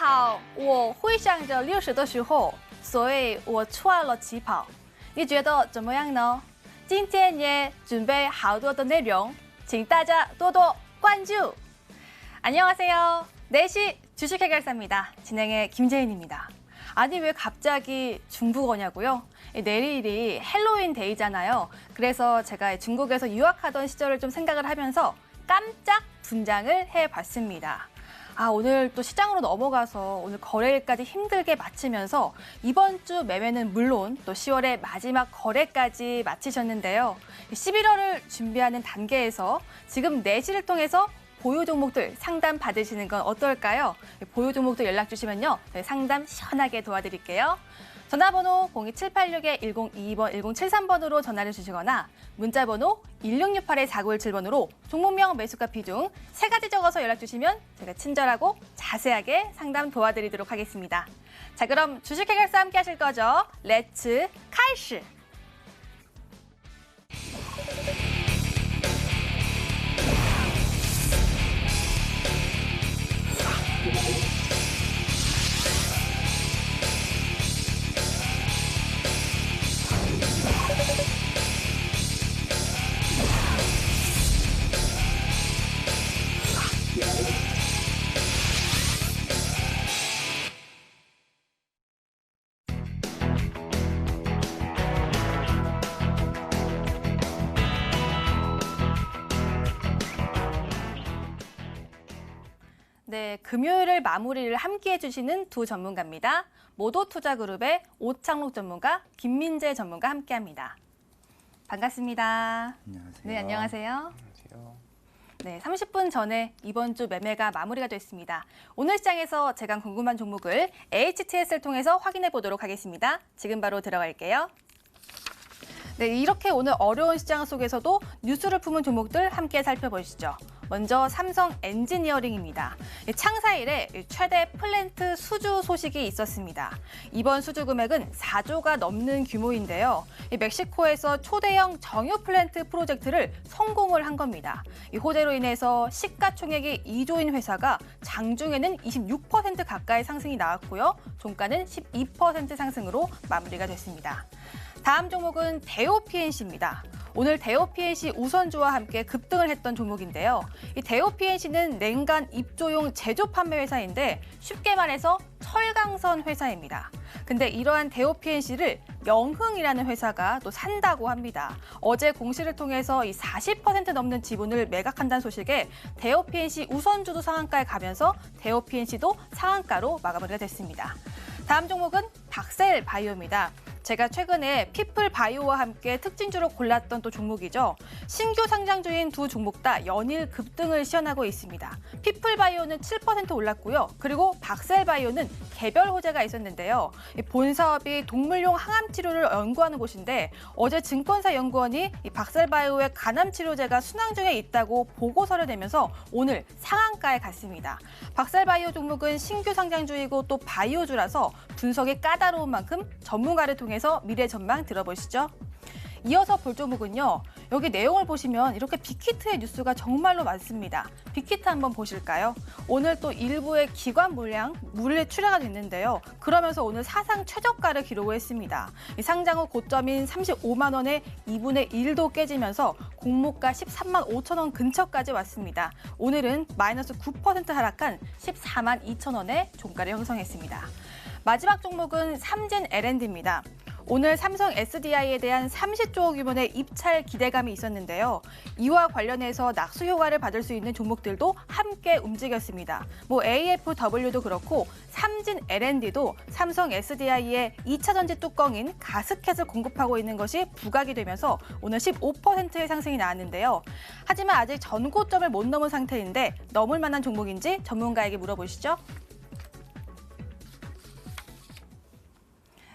好，我会想着60的时候，所以我穿了旗袍。你觉得怎么样呢？今天也准备好多的内容，请大家多多关注。안녕하세요. 4시 주식 해결사입니다. 진행의 김재인입니다. 아니 왜 갑자기 중국어냐고요? 내일이 헬로윈 데이잖아요. 그래서 제가 중국에서 유학하던 시절을 좀 생각을 하면서 깜짝 분장을 해봤습니다. 오늘 또 시장으로 넘어가서 오늘 거래일까지 힘들게 마치면서 이번 주 매매는 물론 또 10월의 마지막 거래까지 마치셨는데요. 11월을 준비하는 단계에서 지금 내실을 통해서 보유 종목들 상담 받으시는 건 어떨까요? 보유 종목들 연락 주시면요. 상담 시원하게 도와드릴게요. 전화번호 02786-1022번, 1073번으로 전화를 주시거나 문자번호 1668-4917번으로 종목명, 매수가, 비중 3가지 적어서 연락 주시면 제가 친절하고 자세하게 상담 도와드리도록 하겠습니다. 자, 그럼 주식 해결사 함께 하실 거죠? 렛츠开始! 네, 금요일을 마무리를 함께 해주시는 두 전문가입니다. 모도투자그룹의 오창록 전문가, 김민재 전문가 함께합니다. 반갑습니다. 안녕하세요. 네, 안녕하세요. 안녕하세요. 네, 30분 전에 이번 주 매매가 마무리가 됐습니다. 오늘 시장에서 제가 궁금한 종목을 HTS를 통해서 확인해 보도록 하겠습니다. 지금 바로 들어갈게요. 네, 이렇게 오늘 어려운 시장 속에서도 뉴스를 품은 종목들 함께 살펴보시죠. 먼저 삼성 엔지니어링입니다. 창사일에 최대 플랜트 수주 소식이 있었습니다. 이번 수주 금액은 4조가 넘는 규모인데요. 멕시코에서 초대형 정유 플랜트 프로젝트를 성공을 한 겁니다. 이 호재로 인해서 시가총액이 2조인 회사가 장중에는 26% 가까이 상승이 나왔고요. 종가는 12% 상승으로 마무리가 됐습니다. 다음 종목은 대오PNC입니다. 오늘 대오PNC 우선주와 함께 급등을 했던 종목인데요. 이 대오PNC는 냉간 입조용 제조 판매 회사인데 쉽게 말해서 철강선 회사입니다. 근데 이러한 대오PNC를 영흥이라는 회사가 또 산다고 합니다. 어제 공시를 통해서 이 40% 넘는 지분을 매각한다는 소식에 대오PNC 우선주도 상한가에 가면서 대오PNC도 상한가로 마감을 됐습니다. 다음 종목은 박셀바이오입니다. 제가 최근에 피플바이오와 함께 특징주로 골랐던 또 종목이죠. 신규 상장주인 두 종목 다 연일 급등을 시현하고 있습니다. 피플바이오는 7% 올랐고요. 그리고 박셀바이오는 개별 호재가 있었는데요. 본 사업이 동물용 항암 치료를 연구하는 곳인데 어제 증권사 연구원이 이 박셀바이오의 간암 치료제가 순항 중에 있다고 보고서를 내면서 오늘 상한가에 갔습니다. 박셀바이오 종목은 신규 상장주이고 또 바이오주라서 분석이 까다로운 만큼 전문가를 통해서 미래 전망 들어보시죠. 이어서 볼 종목은요. 여기 내용을 보시면 이렇게 빅히트의 뉴스가 정말로 많습니다. 빅히트 한번 보실까요? 오늘 또 일부의 기관 물에 출하가 됐는데요. 그러면서 오늘 사상 최저가를 기록을 했습니다. 이 상장 후 고점인 35만 원의 2분의 1도 깨지면서 공모가 13만 5천 원 근처까지 왔습니다. 오늘은 마이너스 9% 하락한 14만 2천 원의 종가를 형성했습니다. 마지막 종목은 삼진 L&D입니다. 오늘 삼성 SDI에 대한 30조 규모의 입찰 기대감이 있었는데요. 이와 관련해서 낙수 효과를 받을 수 있는 종목들도 함께 움직였습니다. AFW도 그렇고 삼진 L&D도 삼성 SDI의 2차 전지 뚜껑인 가스켓을 공급하고 있는 것이 부각이 되면서 오늘 15%의 상승이 나왔는데요. 하지만 아직 전고점을 못 넘은 상태인데 넘을 만한 종목인지 전문가에게 물어보시죠.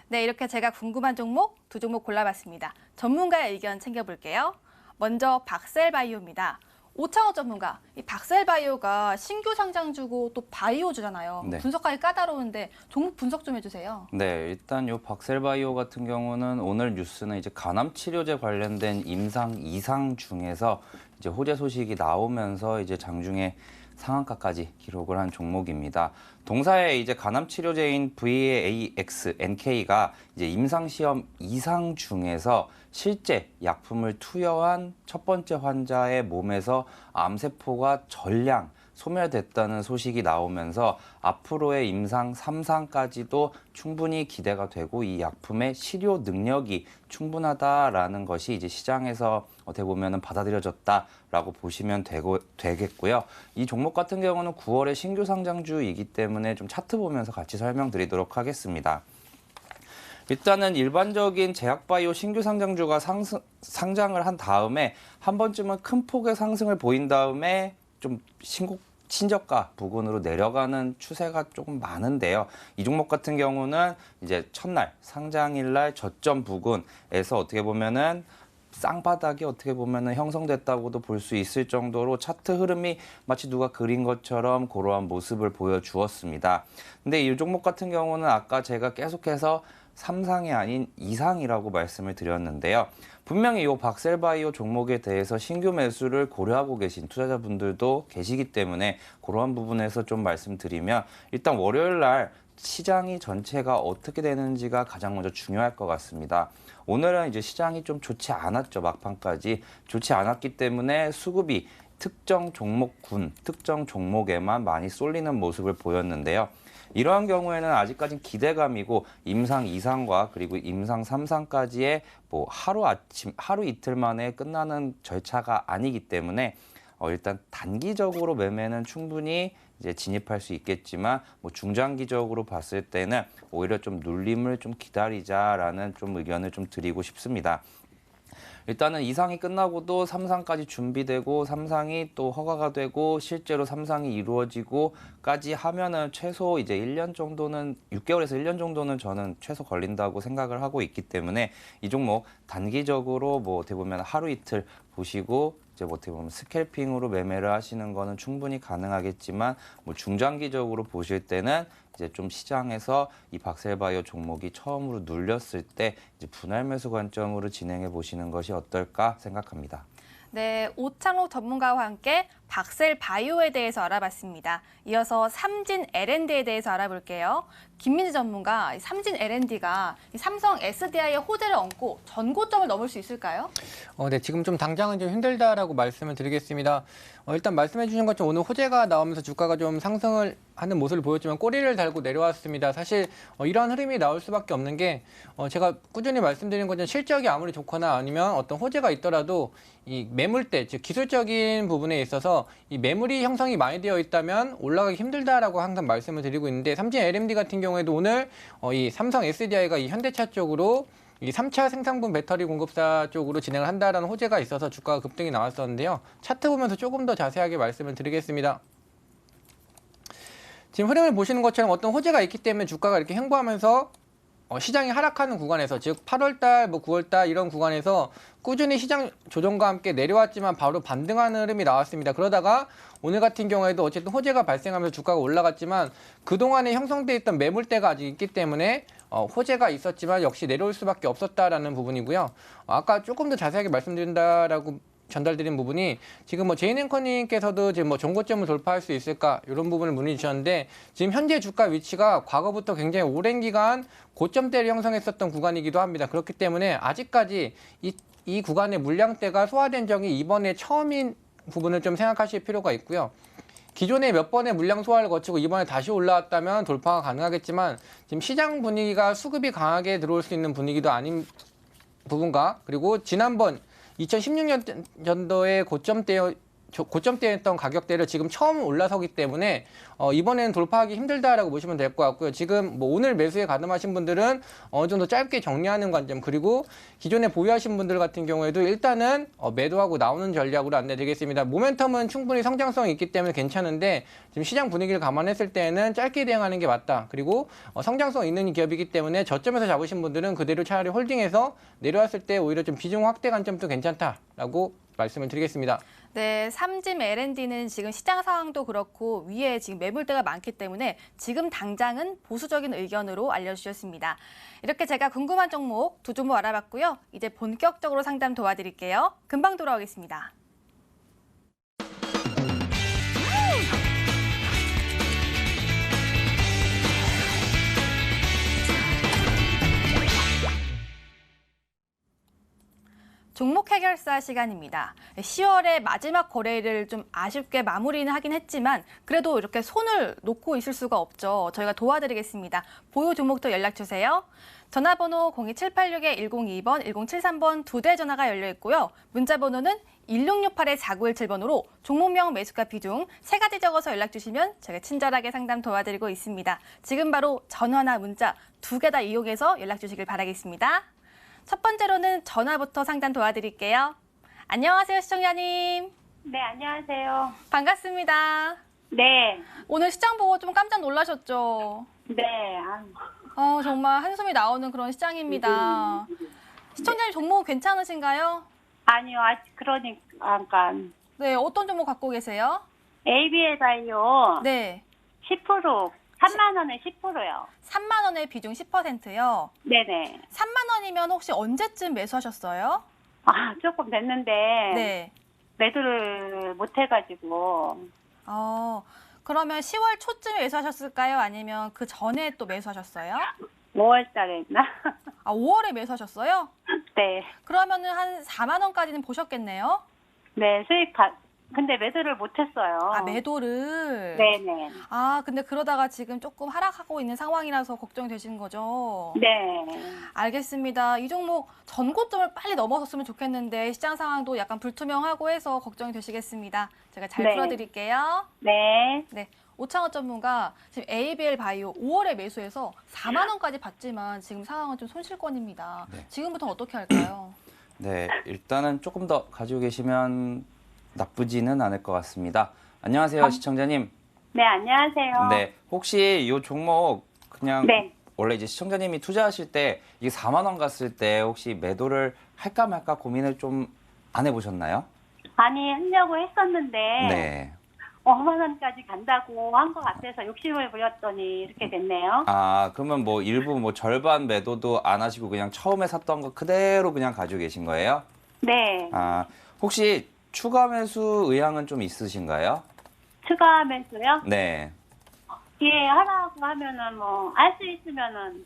네, 이렇게 제가 궁금한 종목 두 종목 골라봤습니다. 전문가의 의견 챙겨볼게요. 먼저 박셀바이오입니다. 오창호 전문가, 이 박셀바이오가 신규 상장주고 또 바이오주잖아요. 네. 분석하기 까다로운데 종목 분석 좀 해주세요. 네, 일단 요 박셀바이오 같은 경우는 오늘 뉴스는 이제 간암 치료제 관련된 임상 2상 중에서 이제 호재 소식이 나오면서 이제 장중에 상한가까지 기록을 한 종목입니다. 동사의 이제 간암 치료제인 VAX-NK가 이제 임상 시험 이상 중에서 실제 약품을 투여한 첫 번째 환자의 몸에서 암세포가 전량 소멸됐다는 소식이 나오면서 앞으로의 임상 3상까지도 충분히 기대가 되고 이 약품의 치료 능력이 충분하다라는 것이 이제 시장에서 어떻게 보면 받아들여졌다라고 보시면 되겠고요. 이 종목 같은 경우는 9월에 신규 상장주이기 때문에 좀 차트 보면서 같이 설명드리도록 하겠습니다. 일단은 일반적인 제약바이오 신규 상장주가 상장을 한 다음에 한 번쯤은 큰 폭의 상승을 보인 다음에 좀 신저가 부근으로 내려가는 추세가 조금 많은데요. 이 종목 같은 경우는 이제 첫날 상장일날 저점 부근에서 어떻게 보면은 쌍바닥이 어떻게 보면은 형성됐다고도 볼 수 있을 정도로 차트 흐름이 마치 누가 그린 것처럼 그러한 모습을 보여주었습니다. 근데 이 종목 같은 경우는 아까 제가 계속해서 3상이 아닌 2상이라고 말씀을 드렸는데요. 분명히 이 박셀바이오 종목에 대해서 신규 매수를 고려하고 계신 투자자분들도 계시기 때문에 그러한 부분에서 좀 말씀드리면 일단 월요일 날 시장이 전체가 어떻게 되는지가 가장 먼저 중요할 것 같습니다. 오늘은 이제 시장이 좀 좋지 않았죠. 막판까지 좋지 않았기 때문에 수급이 특정 종목군, 특정 종목에만 많이 쏠리는 모습을 보였는데요. 이러한 경우에는 아직까지는 기대감이고 임상 2상과 그리고 임상 3상까지의 뭐 하루 이틀 만에 끝나는 절차가 아니기 때문에 일단 단기적으로 매매는 충분히 이제 진입할 수 있겠지만 뭐 중장기적으로 봤을 때는 오히려 좀 눌림을 좀 기다리자라는 좀 의견을 좀 드리고 싶습니다. 일단은 2상이 끝나고도 3상까지 준비되고 3상이 또 허가가 되고 실제로 3상이 이루어지고까지 하면은 최소 이제 1년 정도는 6개월에서 1년 정도는 저는 최소 걸린다고 생각을 하고 있기 때문에 이 종목 단기적으로 뭐 어떻게 보면 하루 이틀 보시고 이제 뭐 어떻게 보면 스캘핑으로 매매를 하시는 거는 충분히 가능하겠지만 뭐 중장기적으로 보실 때는 이제 좀 시장에서 이 박셀바이오 종목이 처음으로 눌렸을 때 이제 분할 매수 관점으로 진행해 보시는 것이 어떨까 생각합니다. 네, 오창록 전문가와 함께 박셀바이오에 대해서 알아봤습니다. 이어서 삼진 L&D에 대해서 알아볼게요. 김민지 전문가, 삼진 L&D가 삼성 SDI의 호재를 얻고 전고점을 넘을 수 있을까요? 네, 지금 좀 당장은 좀 힘들다라고 말씀을 드리겠습니다. 일단 말씀해 주신 것처럼 오늘 호재가 나오면서 주가가 좀 상승을 하는 모습을 보였지만 꼬리를 달고 내려왔습니다. 사실 이러한 흐름이 나올 수밖에 없는 게 제가 꾸준히 말씀드린 것처럼 실적이 아무리 좋거나 아니면 어떤 호재가 있더라도 이 매물대, 즉 기술적인 부분에 있어서 이 매물이 형성이 많이 되어 있다면 올라가기 힘들다라고 항상 말씀을 드리고 있는데 삼진 L&D 같은 경우에도 오늘 이 삼성 SDI가 이 현대차 쪽으로 이 3차 생산분 배터리 공급사 쪽으로 진행을 한다라는 호재가 있어서 주가가 급등이 나왔었는데요. 차트 보면서 조금 더 자세하게 말씀을 드리겠습니다. 지금 흐름을 보시는 것처럼 어떤 호재가 있기 때문에 주가가 이렇게 횡보하면서 시장이 하락하는 구간에서 즉 8월달, 9월달 이런 구간에서 꾸준히 시장 조정과 함께 내려왔지만 바로 반등하는 흐름이 나왔습니다. 그러다가 오늘 같은 경우에도 어쨌든 호재가 발생하면서 주가가 올라갔지만 그동안에 형성돼 있던 매물대가 아직 있기 때문에 호재가 있었지만 역시 내려올 수밖에 없었다라는 부분이고요. 아까 조금 더 자세하게 말씀드린다라고 전달드린 부분이 지금 뭐 제인 앵커님께서도 지금 뭐 정고점을 돌파할 수 있을까 이런 부분을 문의 주셨는데 지금 현재 주가 위치가 과거부터 굉장히 오랜 기간 고점대를 형성했었던 구간이기도 합니다. 그렇기 때문에 아직까지 이 구간의 물량대가 소화된 적이 이번에 처음인 부분을 좀 생각하실 필요가 있고요. 기존에 몇 번의 물량 소화를 거치고 이번에 다시 올라왔다면 돌파가 가능하겠지만 지금 시장 분위기가 수급이 강하게 들어올 수 있는 분위기도 아닌 부분과 그리고 지난번 2016년도에 고점대였던 가격대를 지금 처음 올라서기 때문에 이번에는 돌파하기 힘들다라고 보시면 될 것 같고요. 지금 뭐 오늘 매수에 가담하신 분들은 어느 정도 짧게 정리하는 관점 그리고 기존에 보유하신 분들 같은 경우에도 일단은 매도하고 나오는 전략으로 안내드리겠습니다. 모멘텀은 충분히 성장성이 있기 때문에 괜찮은데 지금 시장 분위기를 감안했을 때는 짧게 대응하는 게 맞다. 그리고 성장성 있는 기업이기 때문에 저점에서 잡으신 분들은 그대로 차라리 홀딩해서 내려왔을 때 오히려 좀 비중 확대 관점도 괜찮다라고 말씀을 드리겠습니다. 네, 삼진 L&D는 지금 시장 상황도 그렇고 위에 지금 매물대가 많기 때문에 지금 당장은 보수적인 의견으로 알려주셨습니다. 이렇게 제가 궁금한 종목 두 종목 알아봤고요. 이제 본격적으로 상담 도와드릴게요. 금방 돌아오겠습니다. 종목 해결사 시간입니다. 10월의 마지막 거래일을 좀 아쉽게 마무리는 하긴 했지만 그래도 이렇게 손을 놓고 있을 수가 없죠. 저희가 도와드리겠습니다. 보유 종목도 연락 주세요. 전화번호 02786-1022번, 1073번 두 대 전화가 열려 있고요. 문자 번호는 1668-4917번으로 종목명, 매수가, 비중 세 가지 적어서 연락 주시면 제가 친절하게 상담 도와드리고 있습니다. 지금 바로 전화나 문자 두 개 다 이용해서 연락 주시길 바라겠습니다. 첫 번째로는 전화부터 상담 도와드릴게요. 안녕하세요, 시청자님. 네, 안녕하세요. 반갑습니다. 네, 오늘 시장 보고 좀 깜짝 놀라셨죠? 네. 정말 한숨이 나오는 그런 시장입니다. 시청자님 종목 괜찮으신가요? 아니요, 그러니까, 네, 어떤 종목 갖고 계세요? ABL 바이오 네, 10%, 3만 원에 10%요. 3만 원의 비중 10%요. 네네. 3만 원이면 혹시 언제쯤 매수하셨어요? 조금 됐는데, 네. 매도를 못 해가지고, 그러면 10월 초쯤에 매수하셨을까요? 아니면 그 전에 또 매수하셨어요? 5월 달에 했나? 5월에 매수하셨어요? 네. 그러면은 한 4만 원까지는 보셨겠네요? 네, 근데 매도를 못 했어요. 매도를? 네네. 근데 그러다가 지금 조금 하락하고 있는 상황이라서 걱정되시는 거죠? 네. 알겠습니다. 이 종목 전고점을 빨리 넘어섰으면 좋겠는데 시장 상황도 약간 불투명하고 해서 걱정이 되시겠습니다. 제가 잘 네. 풀어드릴게요. 네. 네. 오창호 전문가 지금 ABL 바이오 5월에 매수해서 4만 원까지 받지만 지금 상황은 좀 손실권입니다. 네. 지금부터 어떻게 할까요? 네, 일단은 조금 더 가지고 계시면 나쁘지는 않을 것 같습니다. 안녕하세요, 시청자님. 네, 안녕하세요. 네, 혹시 이 종목 그냥 네. 원래 이제 시청자님이 투자하실 때 이게 4만 원 갔을 때 혹시 매도를 할까 말까 고민을 좀 안 해보셨나요? 아니, 하려고 했었는데, 네. 5만 원까지 간다고 한 것 같아서 욕심을 부렸더니 이렇게 됐네요. 그러면 뭐 일부 뭐 절반 매도도 안 하시고 그냥 처음에 샀던 거 그대로 그냥 가지고 계신 거예요? 네. 혹시 추가 매수 의향은 좀 있으신가요? 추가 매수요? 네. 예, 하라고 하면은 뭐, 알 수 있으면은,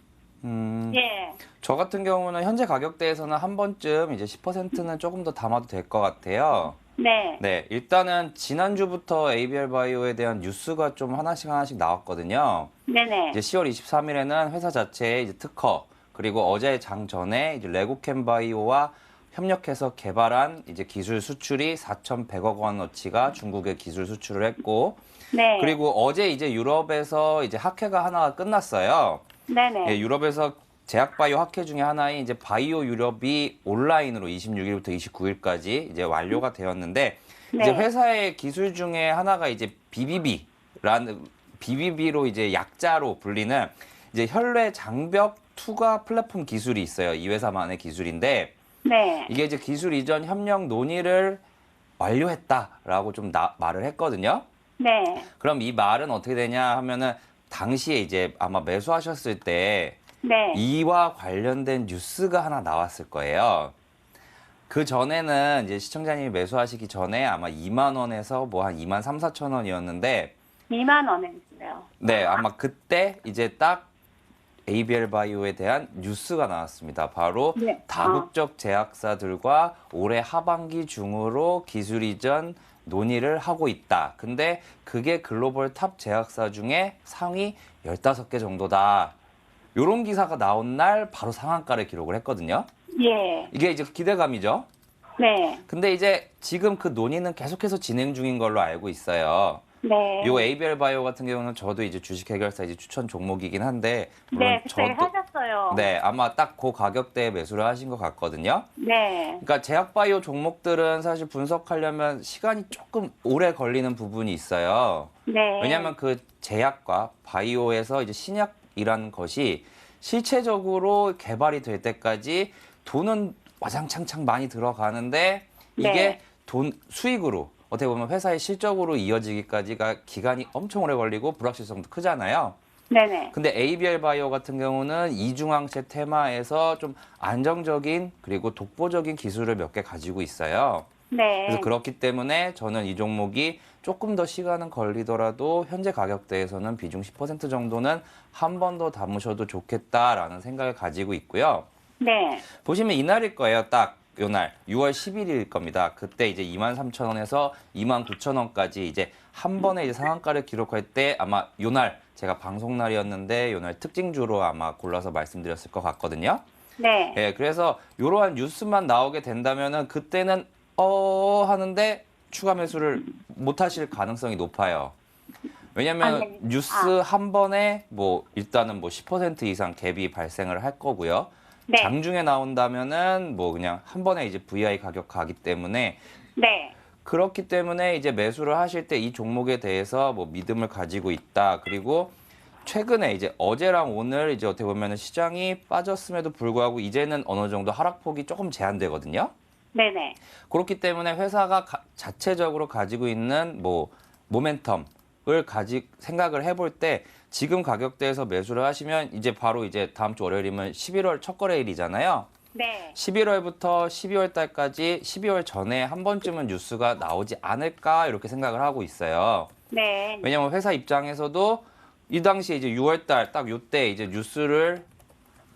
예. 저 같은 경우는 현재 가격대에서는 한 번쯤 이제 10%는 조금 더 담아도 될 것 같아요. 네. 네, 일단은 지난주부터 ABL 바이오에 대한 뉴스가 좀 하나씩 나왔거든요. 네네. 이제 10월 23일에는 회사 자체의 이제 특허, 그리고 어제 장 전에 이제 레고캠 바이오와 협력해서 개발한 이제 기술 수출이 4,100억 원어치가 중국에 기술 수출을 했고, 네. 그리고 어제 이제 유럽에서 이제 학회가 하나가 끝났어요. 네네. 예, 유럽에서 제약바이오 학회 중에 하나인 이제 바이오 유럽이 온라인으로 26일부터 29일까지 이제 완료가 되었는데, 네. 이제 회사의 기술 중에 하나가 이제 BBB로 이제 약자로 불리는 이제 혈뇌 장벽 투과 플랫폼 기술이 있어요. 이 회사만의 기술인데, 네. 이게 이제 기술 이전 협력 논의를 완료했다라고 좀 말을 했거든요. 네. 그럼 이 말은 어떻게 되냐 하면은 당시에 이제 아마 매수하셨을 때 네. 이와 관련된 뉴스가 하나 나왔을 거예요. 그 전에는 이제 시청자님이 매수하시기 전에 아마 2만 원에서 뭐 한 2만 3, 4천 원이었는데 2만 원에 있어요. 네, 아마 그때 이제 딱 ABL 바이오에 대한 뉴스가 나왔습니다. 바로 네. 다국적 제약사들과 올해 하반기 중으로 기술 이전 논의를 하고 있다. 근데 그게 글로벌 탑 제약사 중에 상위 15개 정도다. 요런 기사가 나온 날 바로 상한가를 기록을 했거든요. 예. 이게 이제 기대감이죠. 네. 근데 이제 지금 그 논의는 계속해서 진행 중인 걸로 알고 있어요. 네. 요 ABL 바이오 같은 경우는 저도 이제 주식 해결사 이제 추천 종목이긴 한데 물론 네, 그때 하셨어요. 네, 아마 딱 그 가격대에 매수를 하신 것 같거든요. 네. 그러니까 제약 바이오 종목들은 사실 분석하려면 시간이 조금 오래 걸리는 부분이 있어요. 네. 왜냐하면 그 제약과 바이오에서 이제 신약이라는 것이 실체적으로 개발이 될 때까지 돈은 와장창창 많이 들어가는데 이게 네. 돈 수익으로 어떻게 보면 회사의 실적으로 이어지기까지가 기간이 엄청 오래 걸리고 불확실성도 크잖아요. 네네. 근데 ABL 바이오 같은 경우는 이중항체 테마에서 좀 안정적인 그리고 독보적인 기술을 몇 개 가지고 있어요. 네. 그래서 그렇기 때문에 저는 이 종목이 조금 더 시간은 걸리더라도 현재 가격대에서는 비중 10% 정도는 한 번 더 담으셔도 좋겠다라는 생각을 가지고 있고요. 네. 보시면 이날일 거예요. 딱 요날 6월 10일일 겁니다. 그때 이제 23,000원에서 29,000원까지 이제 한 번에 이제 상한가를 기록할 때 아마 요날 제가 방송 날이었는데 요날 특징주로 아마 골라서 말씀드렸을 것 같거든요. 네. 예, 그래서 이러한 뉴스만 나오게 된다면은 그때는 하는데 추가 매수를 못 하실 가능성이 높아요. 왜냐면 네. 뉴스 한 번에 뭐 일단은 뭐 10% 이상 갭이 발생을 할 거고요. 네. 장중에 나온다면은 뭐 그냥 한 번에 이제 VI 가격 가기 때문에 네. 그렇기 때문에 이제 매수를 하실 때 이 종목에 대해서 뭐 믿음을 가지고 있다. 그리고 최근에 이제 어제랑 오늘 이제 어떻게 보면은 시장이 빠졌음에도 불구하고 이제는 어느 정도 하락폭이 조금 제한되거든요. 네네. 그렇기 때문에 회사가 자체적으로 가지고 있는 뭐 모멘텀을 생각을 해볼 때 지금 가격대에서 매수를 하시면 이제 바로 이제 다음 주 월요일이면 11월 첫 거래일이잖아요. 네. 11월부터 12월 달까지 12월 전에 한 번쯤은 뉴스가 나오지 않을까 이렇게 생각을 하고 있어요. 네. 왜냐면 회사 입장에서도 이 당시에 이제 6월 달 딱 요때 이제 뉴스를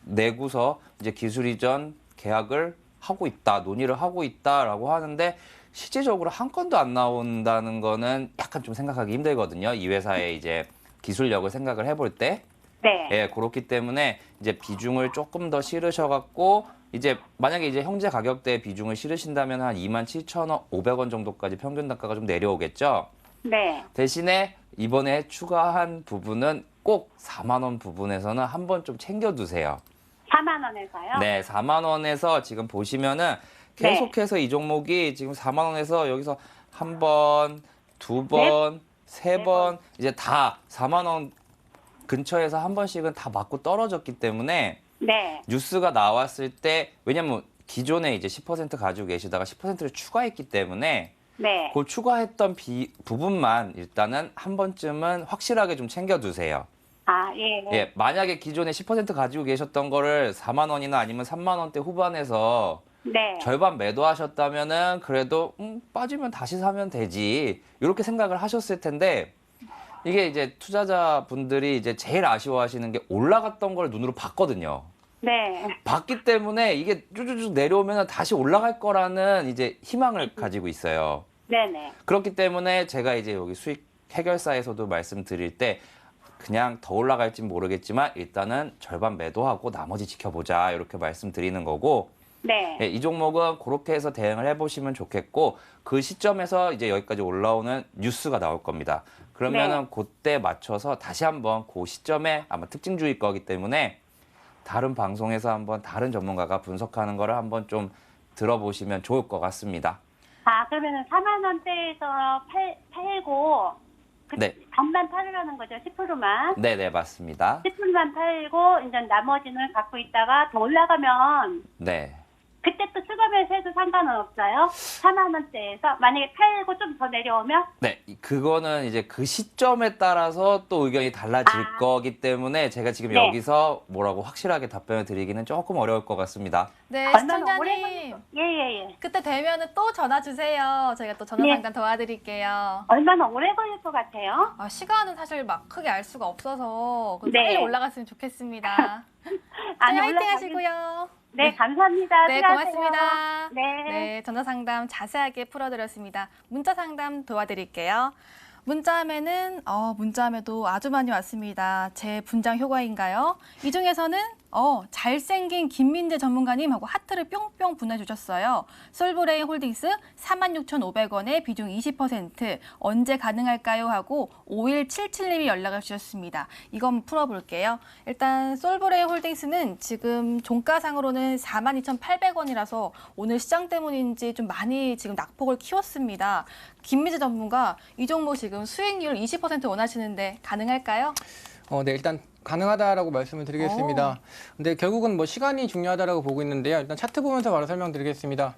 내고서 이제 기술 이전 계약을 하고 있다, 논의를 하고 있다라고 하는데 실질적으로 한 건도 안 나온다는 거는 약간 좀 생각하기 힘들거든요. 이 회사의 이제 기술력을 생각을 해볼 때. 네. 예, 그렇기 때문에 이제 비중을 조금 더 실으셔갖고 이제 만약에 이제 형제 가격대 비중을 실으신다면 한 27,500원 정도까지 평균 단가가 좀 내려오겠죠. 네. 대신에 이번에 추가한 부분은 꼭 4만 원 부분에서는 한번 좀 챙겨두세요. 4만 원에서요? 네, 4만 원에서 지금 보시면은 계속해서 이 종목이 지금 4만 원에서 여기서 한 번, 두 번, 세 번 이제 다 4만 원 근처에서 한 번씩은 다 맞고 떨어졌기 때문에 네. 뉴스가 나왔을 때 왜냐면 기존에 이제 10% 가지고 계시다가 10%를 추가했기 때문에 네. 그 추가했던 부분만 일단은 한 번쯤은 확실하게 좀 챙겨두세요. 아, 예. 예, 만약에 기존에 10% 가지고 계셨던 거를 4만 원이나 아니면 3만 원대 후반에서 네. 절반 매도하셨다면은 그래도 빠지면 다시 사면 되지 이렇게 생각을 하셨을 텐데 이게 이제 투자자분들이 이제 제일 아쉬워하시는 게 올라갔던 걸 눈으로 봤거든요. 네. 봤기 때문에 이게 쭈쭈쭈 내려오면 다시 올라갈 거라는 이제 희망을 가지고 있어요. 네네. 그렇기 때문에 제가 이제 여기 수익 해결사에서도 말씀드릴 때 그냥 더 올라갈지 모르겠지만 일단은 절반 매도하고 나머지 지켜보자 이렇게 말씀드리는 거고 네. 이 종목은 그렇게 해서 대응을 해보시면 좋겠고 그 시점에서 이제 여기까지 올라오는 뉴스가 나올 겁니다. 그러면은 그때 맞춰서 다시 한번 그 시점에 아마 특징주일 거기 때문에 다른 방송에서 한번 다른 전문가가 분석하는 거를 한번 좀 들어보시면 좋을 것 같습니다. 아, 그러면은 4만 원대에서 팔고 네. 반만 팔으라는 거죠. 10%만. 네네 맞습니다. 10%만 팔고 이제 나머지는 갖고 있다가 더 올라가면 네. 그때 또 추가 매수해도 상관은 없어요? 4만 원대에서 만약에 팔고 좀 더 내려오면 네, 그거는 이제 그 시점에 따라서 또 의견이 달라질 거기 때문에 제가 지금 네. 여기서 뭐라고 확실하게 답변을 드리기는 조금 어려울 것 같습니다. 네, 얼마나 오래 시청자님. 걸릴까? 예예예. 그때 되면은 또 전화 주세요. 저희가 또 전화 네. 상담 도와드릴게요. 얼마나 오래 걸릴 것 같아요? 시간은 사실 막 크게 알 수가 없어서 네. 빨리 올라갔으면 좋겠습니다. 아니, 화이팅 올라가긴- 하시고요. 네, 감사합니다. 네, 수고하세요. 고맙습니다. 네. 네, 전화 상담 자세하게 풀어드렸습니다. 문자 상담 도와드릴게요. 문자함에는 문자함에도 아주 많이 왔습니다. 제 분장 효과인가요? 이 중에서는 잘생긴 김민재 전문가님 하고 하트를 뿅뿅 보내주셨어요. 솔브레인 홀딩스 46,500원에 비중 20% 언제 가능할까요? 하고 5177님이 연락을 주셨습니다. 이건 풀어볼게요. 일단 솔브레인 홀딩스는 지금 종가상으로는 42,800원이라서 오늘 시장 때문인지 좀 많이 지금 낙폭을 키웠습니다. 김민재 전문가 이 종목 지금 수익률 20% 원하시는데 가능할까요? 네, 일단 가능하다라고 말씀을 드리겠습니다. 근데 결국은 뭐 시간이 중요하다라고 보고 있는데요. 일단 차트 보면서 바로 설명드리겠습니다.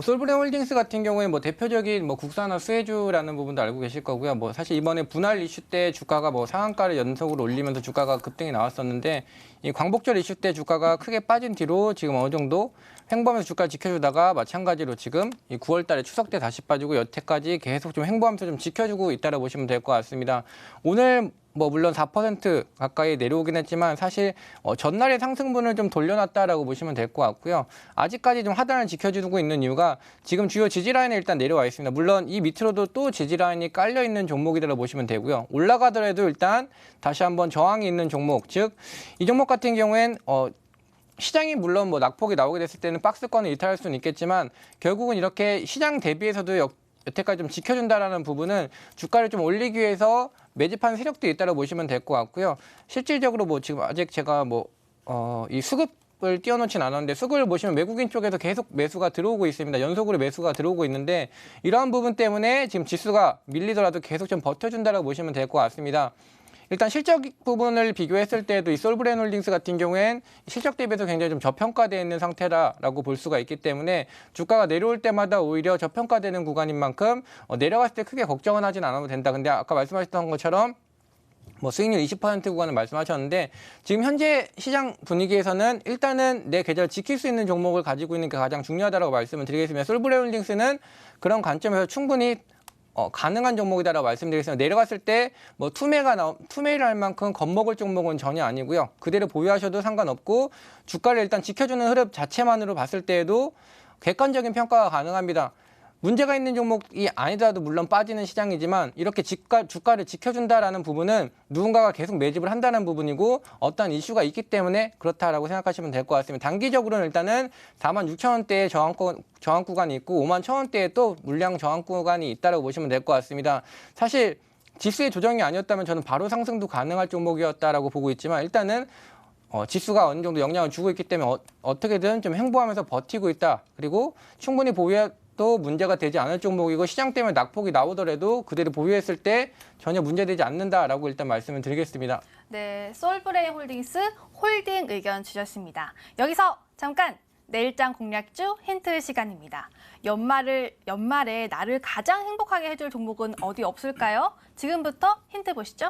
솔브레인 홀딩스 같은 경우에 대표적인 국산화 수혜주라는 부분도 알고 계실 거고요. 사실 이번에 분할 이슈 때 주가가 상한가를 연속으로 올리면서 주가가 급등이 나왔었는데 이 광복절 이슈 때 주가가 크게 빠진 뒤로 지금 어느 정도 횡보하면서 주가를 지켜주다가 마찬가지로 지금 이 9월 달에 추석 때 다시 빠지고 여태까지 계속 좀 횡보하면서 좀 지켜주고 있다고 보시면 될 것 같습니다. 오늘 뭐 물론 4% 가까이 내려오긴 했지만 사실 전날의 상승분을 좀 돌려놨다라고 보시면 될 것 같고요. 아직까지 좀 하단을 지켜주고 있는 이유가 지금 주요 지지라인에 일단 내려와 있습니다. 물론 이 밑으로도 또 지지라인이 깔려 있는 종목이라고 보시면 되고요. 올라가더라도 일단 다시 한번 저항이 있는 종목, 즉 이 종목 같은 경우엔 시장이 물론 뭐 낙폭이 나오게 됐을 때는 박스권을 이탈할 수는 있겠지만 결국은 이렇게 시장 대비해서도 여태까지 좀 지켜준다라는 부분은 주가를 좀 올리기 위해서 매집한 세력도 있다고 보시면 될 것 같고요. 실질적으로 뭐 지금 아직 제가 이 수급을 띄워놓진 않았는데 수급을 보시면 외국인 쪽에서 계속 매수가 들어오고 있습니다. 연속으로 매수가 들어오고 있는데 이러한 부분 때문에 지금 지수가 밀리더라도 계속 좀 버텨준다고 보시면 될 것 같습니다. 일단 실적 부분을 비교했을 때도 이 솔브렌홀딩스 같은 경우엔 실적 대비해서 굉장히 좀 저평가되어 있는 상태라고 볼 수가 있기 때문에 주가가 내려올 때마다 오히려 저평가되는 구간인 만큼 내려갔을 때 크게 걱정은 하진 않아도 된다. 근데 아까 말씀하셨던 것처럼 뭐 수익률 20% 구간을 말씀하셨는데 지금 현재 시장 분위기에서는 일단은 내 계좌를 지킬 수 있는 종목을 가지고 있는 게 가장 중요하다고 말씀을 드리겠습니다. 솔브렌홀딩스는 그런 관점에서 충분히 가능한 종목이다라고 말씀드리겠습니다. 내려갔을 때 뭐 투매를 할 만큼 겁먹을 종목은 전혀 아니고요. 그대로 보유하셔도 상관없고 주가를 일단 지켜주는 흐름 자체만으로 봤을 때에도 객관적인 평가가 가능합니다. 문제가 있는 종목이 아니더라도 물론 빠지는 시장이지만 이렇게 주가를 지켜준다라는 부분은 누군가가 계속 매집을 한다는 부분이고 어떤 이슈가 있기 때문에 그렇다라고 생각하시면 될 것 같습니다. 단기적으로는 일단은 46,000원대의 저항 구간이 있고 51,000원대에 또 물량 저항 구간이 있다고 보시면 될 것 같습니다. 사실 지수의 조정이 아니었다면 저는 바로 상승도 가능할 종목이었다라고 보고 있지만 일단은 지수가 어느 정도 영향을 주고 있기 때문에 어떻게든 좀 횡보하면서 버티고 있다. 그리고 충분히 또 문제가 되지 않을 종목이고 시장 때문에 낙폭이 나오더라도 그대로 보유했을 때 전혀 문제되지 않는다라고 일단 말씀을 드리겠습니다. 네, 솔브레인 홀딩스 홀딩 의견 주셨습니다. 여기서 잠깐 내일장 공략주 힌트 시간입니다. 연말에 나를 가장 행복하게 해줄 종목은 어디 없을까요? 지금부터 힌트 보시죠.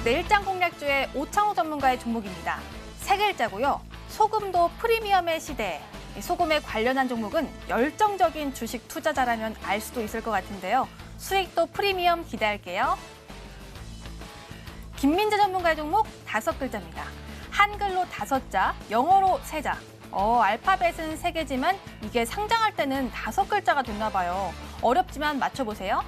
내일장 공략주의 오창호 전문가의 종목입니다. 세 글자고요. 소금도 프리미엄의 시대. 소금에 관련한 종목은 열정적인 주식 투자자라면 알 수도 있을 것 같은데요. 수익도 프리미엄 기대할게요. 김민재 전문가의 종목 5글자입니다. 한글로 5자, 영어로 3자. 알파벳은 3개지만 이게 상장할 때는 5글자가 됐나 봐요. 어렵지만 맞춰보세요.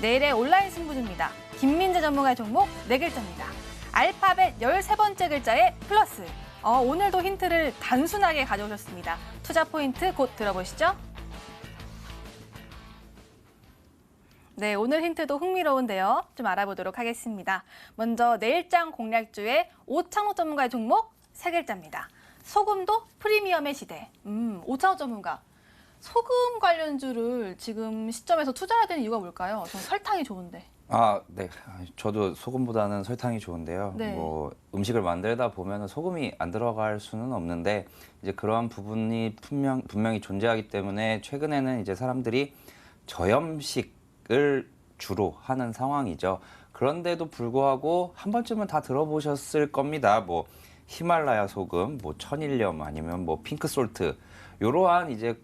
내일의 온라인 승부주입니다. 김민재 전문가의 종목 4글자입니다. 알파벳 13번째 글자에 플러스. 오늘도 힌트를 단순하게 가져오셨습니다. 투자 포인트 곧 들어보시죠. 네, 오늘 힌트도 흥미로운데요. 좀 알아보도록 하겠습니다. 먼저 내일장 공략주의 오창호 전문가의 종목 3글자입니다. 소금도 프리미엄의 시대. 오창호 전문가. 소금 관련주를 지금 시점에서 투자해야 되는 이유가 뭘까요? 전 설탕이 좋은데. 네. 저도 소금보다는 설탕이 좋은데요. 네. 뭐 음식을 만들다 보면 소금이 안 들어갈 수는 없는데 이제 그러한 부분이 분명히 존재하기 때문에 최근에는 이제 사람들이 저염식을 주로 하는 상황이죠. 그런데도 불구하고 한 번쯤은 다 들어보셨을 겁니다. 뭐 히말라야 소금, 뭐 천일염 아니면 뭐 핑크솔트 이러한 이제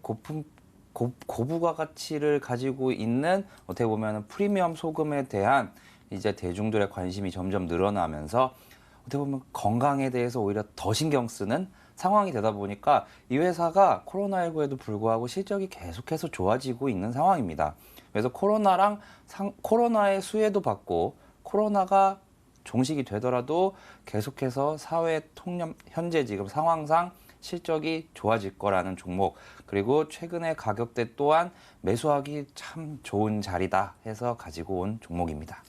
고부가 가치를 가지고 있는 어떻게 보면 프리미엄 소금에 대한 이제 대중들의 관심이 점점 늘어나면서 어떻게 보면 건강에 대해서 오히려 더 신경 쓰는 상황이 되다 보니까 이 회사가 코로나19에도 불구하고 실적이 계속해서 좋아지고 있는 상황입니다. 그래서 코로나의 수혜도 받고 코로나가 종식이 되더라도 계속해서 사회 통념 현재 지금 상황상 실적이 좋아질 거라는 종목, 그리고 최근에 가격대 또한 매수하기 참 좋은 자리다 해서 가지고 온 종목입니다.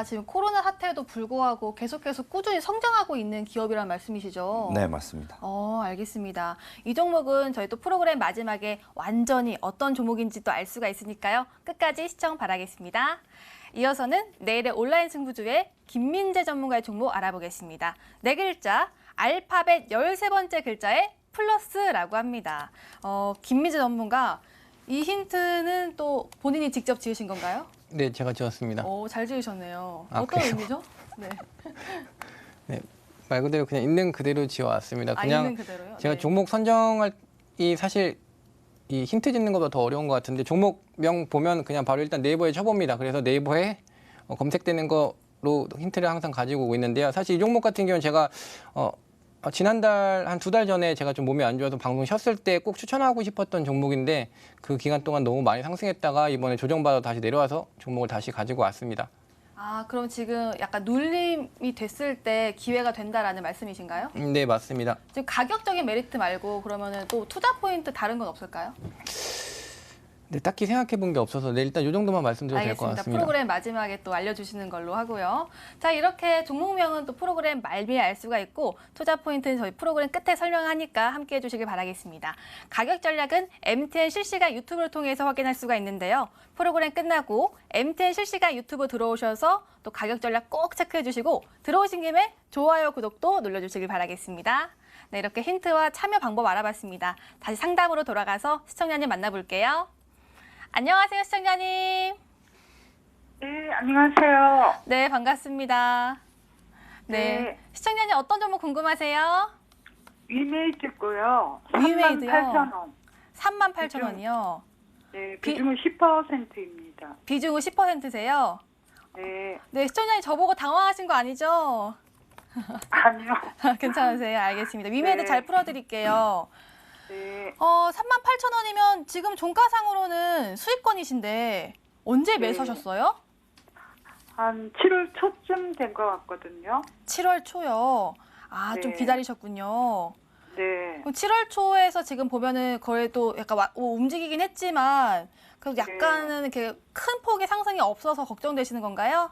지금 코로나 사태에도 불구하고 계속해서 꾸준히 성장하고 있는 기업이란 말씀이시죠? 네, 맞습니다. 알겠습니다. 이 종목은 저희 또 프로그램 마지막에 완전히 어떤 종목인지 또 알 수가 있으니까요. 끝까지 시청 바라겠습니다. 이어서는 내일의 온라인 승부주의 김민재 전문가의 종목 알아보겠습니다. 4글자, 알파벳 13번째 글자에 플러스라고 합니다. 김민재 전문가, 이 힌트는 또 본인이 직접 지으신 건가요? 네, 제가 지었습니다. 잘 지으셨네요. 어떤 그래요? 의미죠? 네. 네, 말 그대로 그냥 있는 그대로 지어왔습니다. 그냥 있는 그대로요? 제가 네. 종목 선정이 사실 이 힌트 짓는 것보다 더 어려운 것 같은데 종목명 보면 그냥 바로 일단 네이버에 쳐봅니다. 그래서 네이버에 검색되는 거로 힌트를 항상 가지고 오고 있는데요. 사실 이 종목 같은 경우는 제가 지난달 한 2달 전에 제가 좀 몸이 안 좋아서 방송 쉬었을 때 꼭 추천하고 싶었던 종목인데 그 기간 동안 너무 많이 상승했다가 이번에 조정받아 다시 내려와서 종목을 다시 가지고 왔습니다. 아, 그럼 지금 약간 눌림이 됐을 때 기회가 된다라는 말씀이신가요? 네, 맞습니다. 지금 가격적인 메리트 말고 그러면은 또 투자 포인트 다른 건 없을까요? 네, 딱히 생각해 본 게 없어서 일단 이 정도만 말씀드려도 될 것 알겠습니다. 같습니다. 프로그램 마지막에 또 알려주시는 걸로 하고요. 자, 이렇게 종목명은 또 프로그램 말미에 알 수가 있고 투자 포인트는 저희 프로그램 끝에 설명하니까 함께해 주시길 바라겠습니다. 가격 전략은 MTN 실시간 유튜브를 통해서 확인할 수가 있는데요. 프로그램 끝나고 MTN 실시간 유튜브 들어오셔서 또 가격 전략 꼭 체크해 주시고 들어오신 김에 좋아요, 구독도 눌러주시길 바라겠습니다. 네, 이렇게 힌트와 참여 방법 알아봤습니다. 다시 상담으로 돌아가서 시청자님 만나볼게요. 안녕하세요, 시청자님. 네, 안녕하세요. 네, 반갑습니다. 네. 네. 시청자님 어떤 종목 궁금하세요? 위메이드고요. 위메이드요? 38,000원. 38,000원이요. 네, 비- 비중은 10%입니다. 비중은 10%세요? 네, 네, 시청자님 저보고 당황하신 거 아니죠? 아니요. 괜찮으세요? 알겠습니다. 위메이드 네. 잘 풀어드릴게요. 네, 38,000원이면 지금 종가상으로는 수익권이신데 언제 네. 매수하셨어요? 한 7월 초쯤 된 것 같거든요. 7월 초요. 아, 좀 네. 기다리셨군요. 네, 그럼 7월 초에서 지금 보면은 거래도 약간 움직이긴 했지만 그래도 약간은 이렇게 큰 폭의 상승이 없어서 걱정되시는 건가요?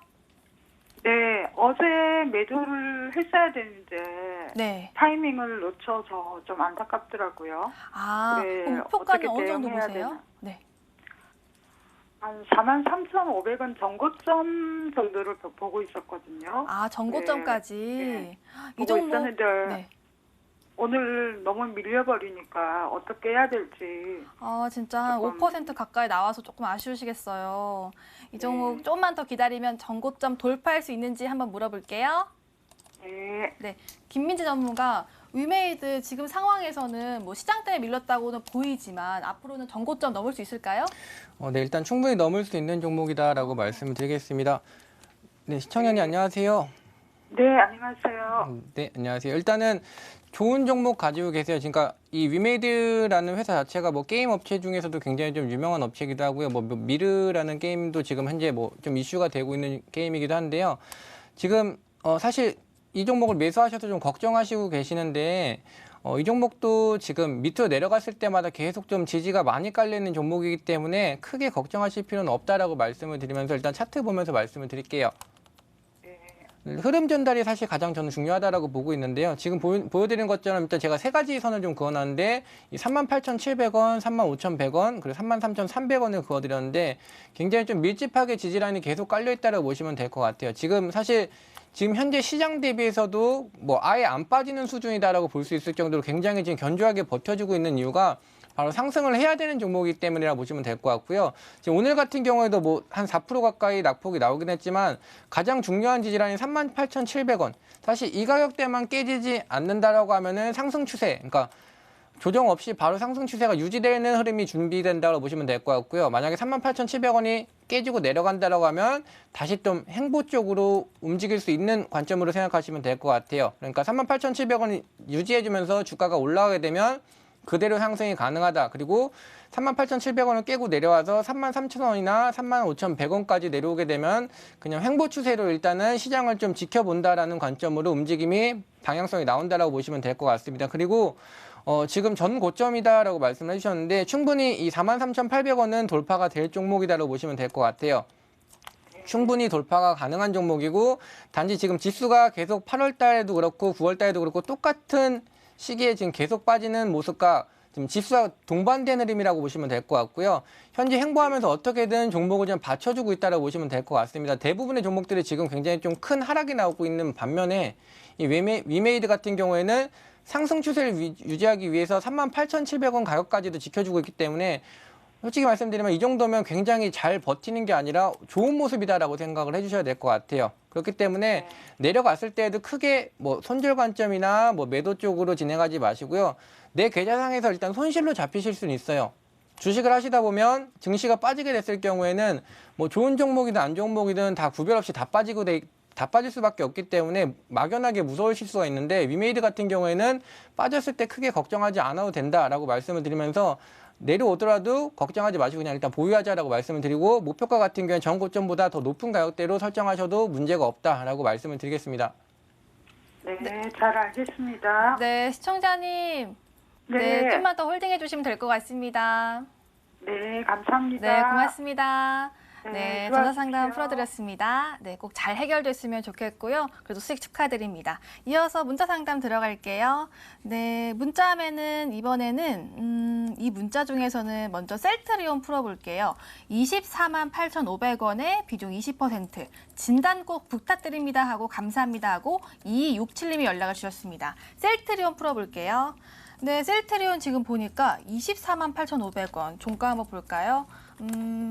네, 어제 매도를 했어야 되는데 네. 타이밍을 놓쳐서 좀 안타깝더라고요. 아, 네, 그럼 목표가는 어떻게 어느 정도 대응해야 보세요? 되나? 네. 한 43,500원 정고점 정도를 보고 있었거든요. 아, 전고점까지. 네. 이 보고 종목. 있었는데 네. 오늘 너무 밀려버리니까 어떻게 해야 될지. 아, 진짜 한 조금- 5% 가까이 나와서 조금 아쉬우시겠어요. 이 종목 네. 조금만 더 기다리면 전고점 돌파할 수 있는지 한번 물어볼게요. 네, 네. 김민지 전무가 위메이드 지금 상황에서는 뭐 시장 때문에 밀렸다고는 보이지만 앞으로는 전고점 넘을 수 있을까요? 네, 일단 충분히 넘을 수 있는 종목이다라고 말씀을 드리겠습니다. 네, 시청자님 안녕하세요. 네, 안녕하세요. 네, 안녕하세요. 일단은 좋은 종목 가지고 계세요. 그러니까 이 위메이드라는 회사 자체가 뭐 게임 업체 중에서도 굉장히 좀 유명한 업체이기도 하고요. 뭐 미르라는 게임도 지금 현재 뭐 좀 이슈가 되고 있는 게임이기도 한데요. 지금 사실 이 종목을 매수하셔서 좀 걱정하시고 계시는데 이 종목도 지금 밑으로 내려갔을 때마다 계속 좀 지지가 많이 깔리는 종목이기 때문에 크게 걱정하실 필요는 없다라고 말씀을 드리면서 일단 차트 보면서 말씀을 드릴게요. 흐름 전달이 사실 가장 저는 중요하다라고 보고 있는데요. 지금 보여드린 것처럼 일단 제가 세 가지 선을 좀 그어놨는데 이 38,700원, 35,100원, 그리고 33,300원을 그어드렸는데 굉장히 좀 밀집하게 지지라인이 계속 깔려있다라고 보시면 될 것 같아요. 지금 사실 지금 현재 시장 대비해서도 뭐 아예 안 빠지는 수준이다라고 볼 수 있을 정도로 굉장히 지금 견조하게 버텨주고 있는 이유가 바로 상승을 해야 되는 종목이기 때문이라고 보시면 될 것 같고요. 지금 오늘 같은 경우에도 뭐 한 4% 가까이 낙폭이 나오긴 했지만 가장 중요한 지지라인이 38,700원. 사실 이 가격대만 깨지지 않는다라고 하면은 상승 추세, 그러니까 조정 없이 바로 상승 추세가 유지되는 흐름이 준비된다고 보시면 될 것 같고요. 만약에 38,700원이 깨지고 내려간다라고 하면 다시 좀 행보 쪽으로 움직일 수 있는 관점으로 생각하시면 될 것 같아요. 그러니까 38,700원이 유지해주면서 주가가 올라가게 되면 그대로 상승이 가능하다. 그리고 38,700원을 깨고 내려와서 33,000원이나 35,100원까지 내려오게 되면 그냥 횡보 추세로 일단은 시장을 좀 지켜본다라는 관점으로 움직임이 방향성이 나온다라고 보시면 될 것 같습니다. 그리고 지금 전 고점이다라고 말씀을 해주셨는데 충분히 이 43,800원은 돌파가 될 종목이다라고 보시면 될 것 같아요. 충분히 돌파가 가능한 종목이고 단지 지금 지수가 계속 8월 달에도 그렇고 9월 달에도 그렇고 똑같은 시기에 지금 계속 빠지는 모습과 지금 지수와 동반된 흐름이라고 보시면 될 것 같고요. 현재 행보하면서 어떻게든 종목을 좀 받쳐주고 있다고 보시면 될 것 같습니다. 대부분의 종목들이 지금 굉장히 좀 큰 하락이 나오고 있는 반면에 이 위메이드 같은 경우에는 상승 추세를 유지하기 위해서 38,700원 가격까지도 지켜주고 있기 때문에 솔직히 말씀드리면 이 정도면 굉장히 잘 버티는 게 아니라 좋은 모습이다라고 생각을 해주셔야 될 것 같아요. 그렇기 때문에 내려갔을 때에도 크게 뭐 손절 관점이나 뭐 매도 쪽으로 진행하지 마시고요. 내 계좌상에서 일단 손실로 잡히실 수는 있어요. 주식을 하시다 보면 증시가 빠지게 됐을 경우에는 뭐 좋은 종목이든 안 좋은 종목이든 다 구별 없이 다 빠질 수밖에 없기 때문에 막연하게 무서우실 수가 있는데 위메이드 같은 경우에는 빠졌을 때 크게 걱정하지 않아도 된다라고 말씀을 드리면서 내려오더라도 걱정하지 마시고 그냥 일단 보유하자라고 말씀을 드리고 목표가 같은 경우에는 전 고점보다 더 높은 가격대로 설정하셔도 문제가 없다라고 말씀을 드리겠습니다. 네, 잘 알겠습니다. 네, 시청자님. 네. 네, 좀만 더 홀딩해 주시면 될 것 같습니다. 네, 감사합니다. 네, 고맙습니다. 네, 수고하십시오. 전화 상담 풀어드렸습니다. 네, 꼭 잘 해결됐으면 좋겠고요. 그래도 수익 축하드립니다. 이어서 문자 상담 들어갈게요. 네, 문자하면은 이번에는 이 문자 중에서는 먼저 셀트리온 풀어볼게요. 24만 8,500원에 비중 20%. 진단 꼭 부탁드립니다 하고 감사합니다 하고 2267님이 연락을 주셨습니다. 셀트리온 풀어볼게요. 네, 셀트리온 지금 보니까 24만 8,500원. 종가 한번 볼까요?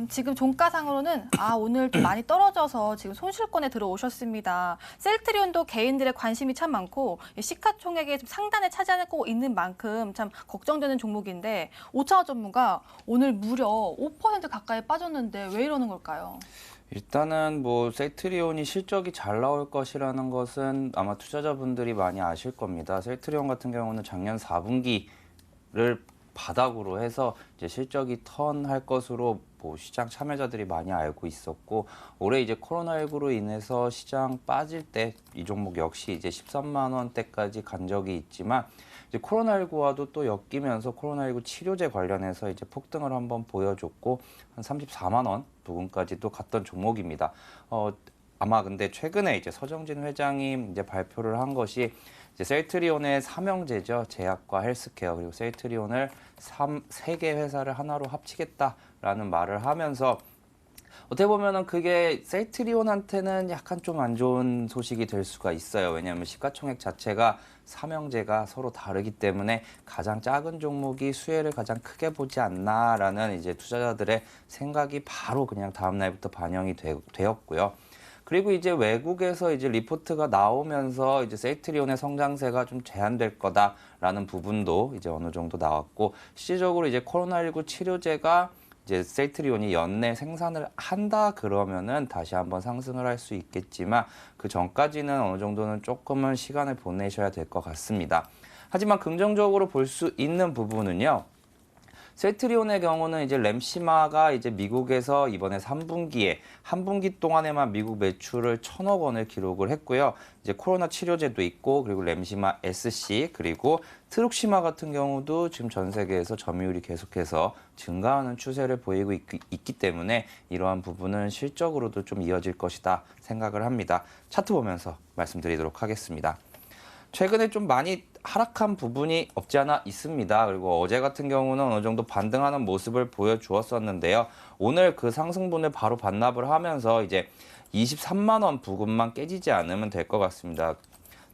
지금 종가상으로는 오늘 좀 많이 떨어져서 지금 손실권에 들어오셨습니다. 셀트리온도 개인들의 관심이 참 많고 시가총액의 상단에 차지하고 있는 만큼 참 걱정되는 종목인데 오차원 전문가 오늘 무려 5% 가까이 빠졌는데 왜 이러는 걸까요? 일단은 뭐 셀트리온이 실적이 잘 나올 것이라는 것은 아마 투자자분들이 많이 아실 겁니다. 셀트리온 같은 경우는 작년 4분기를 바닥으로 해서 이제 실적이 턴할 것으로 뭐 시장 참여자들이 많이 알고 있었고 올해 이제 코로나19로 인해서 시장 빠질 때 이 종목 역시 이제 13만 원대까지 간 적이 있지만 이제 코로나19와도 또 엮이면서 코로나19 치료제 관련해서 이제 폭등을 한번 보여줬고 한 34만 원 부근까지도 갔던 종목입니다. 아마 근데 최근에 이제 서정진 회장이 이제 발표를 한 것이 이제 셀트리온의 삼형제죠. 제약과 헬스케어 그리고 셀트리온을 세 개 회사를 하나로 합치겠다라는 말을 하면서 어떻게 보면은 그게 셀트리온한테는 약간 좀 안 좋은 소식이 될 수가 있어요. 왜냐하면 시가총액 자체가 삼형제가 서로 다르기 때문에 가장 작은 종목이 수혜를 가장 크게 보지 않나라는 이제 투자자들의 생각이 바로 그냥 다음 날부터 반영이 되었고요. 그리고 이제 외국에서 이제 리포트가 나오면서 이제 셀트리온의 성장세가 좀 제한될 거다라는 부분도 이제 어느 정도 나왔고 실질적으로 이제 코로나19 치료제가 이제 셀트리온이 연내 생산을 한다 그러면은 다시 한번 상승을 할 수 있겠지만 그 전까지는 어느 정도는 조금은 시간을 보내셔야 될 것 같습니다. 하지만 긍정적으로 볼 수 있는 부분은요. 셀트리온의 경우는 이제 램시마가 이제 미국에서 이번에 3분기에 한 분기 동안에만 미국 매출을 1,000억 원을 기록을 했고요. 이제 코로나 치료제도 있고 그리고 램시마 SC 그리고 트룩시마 같은 경우도 지금 전 세계에서 점유율이 계속해서 증가하는 추세를 보이고 있기 때문에 이러한 부분은 실적으로도 좀 이어질 것이다 생각을 합니다. 차트 보면서 말씀드리도록 하겠습니다. 최근에 좀 많이 하락한 부분이 없지 않아 있습니다. 그리고 어제 같은 경우는 어느 정도 반등하는 모습을 보여주었었는데요. 오늘 그 상승분을 바로 반납을 하면서 이제 23만 원 부근만 깨지지 않으면 될 것 같습니다.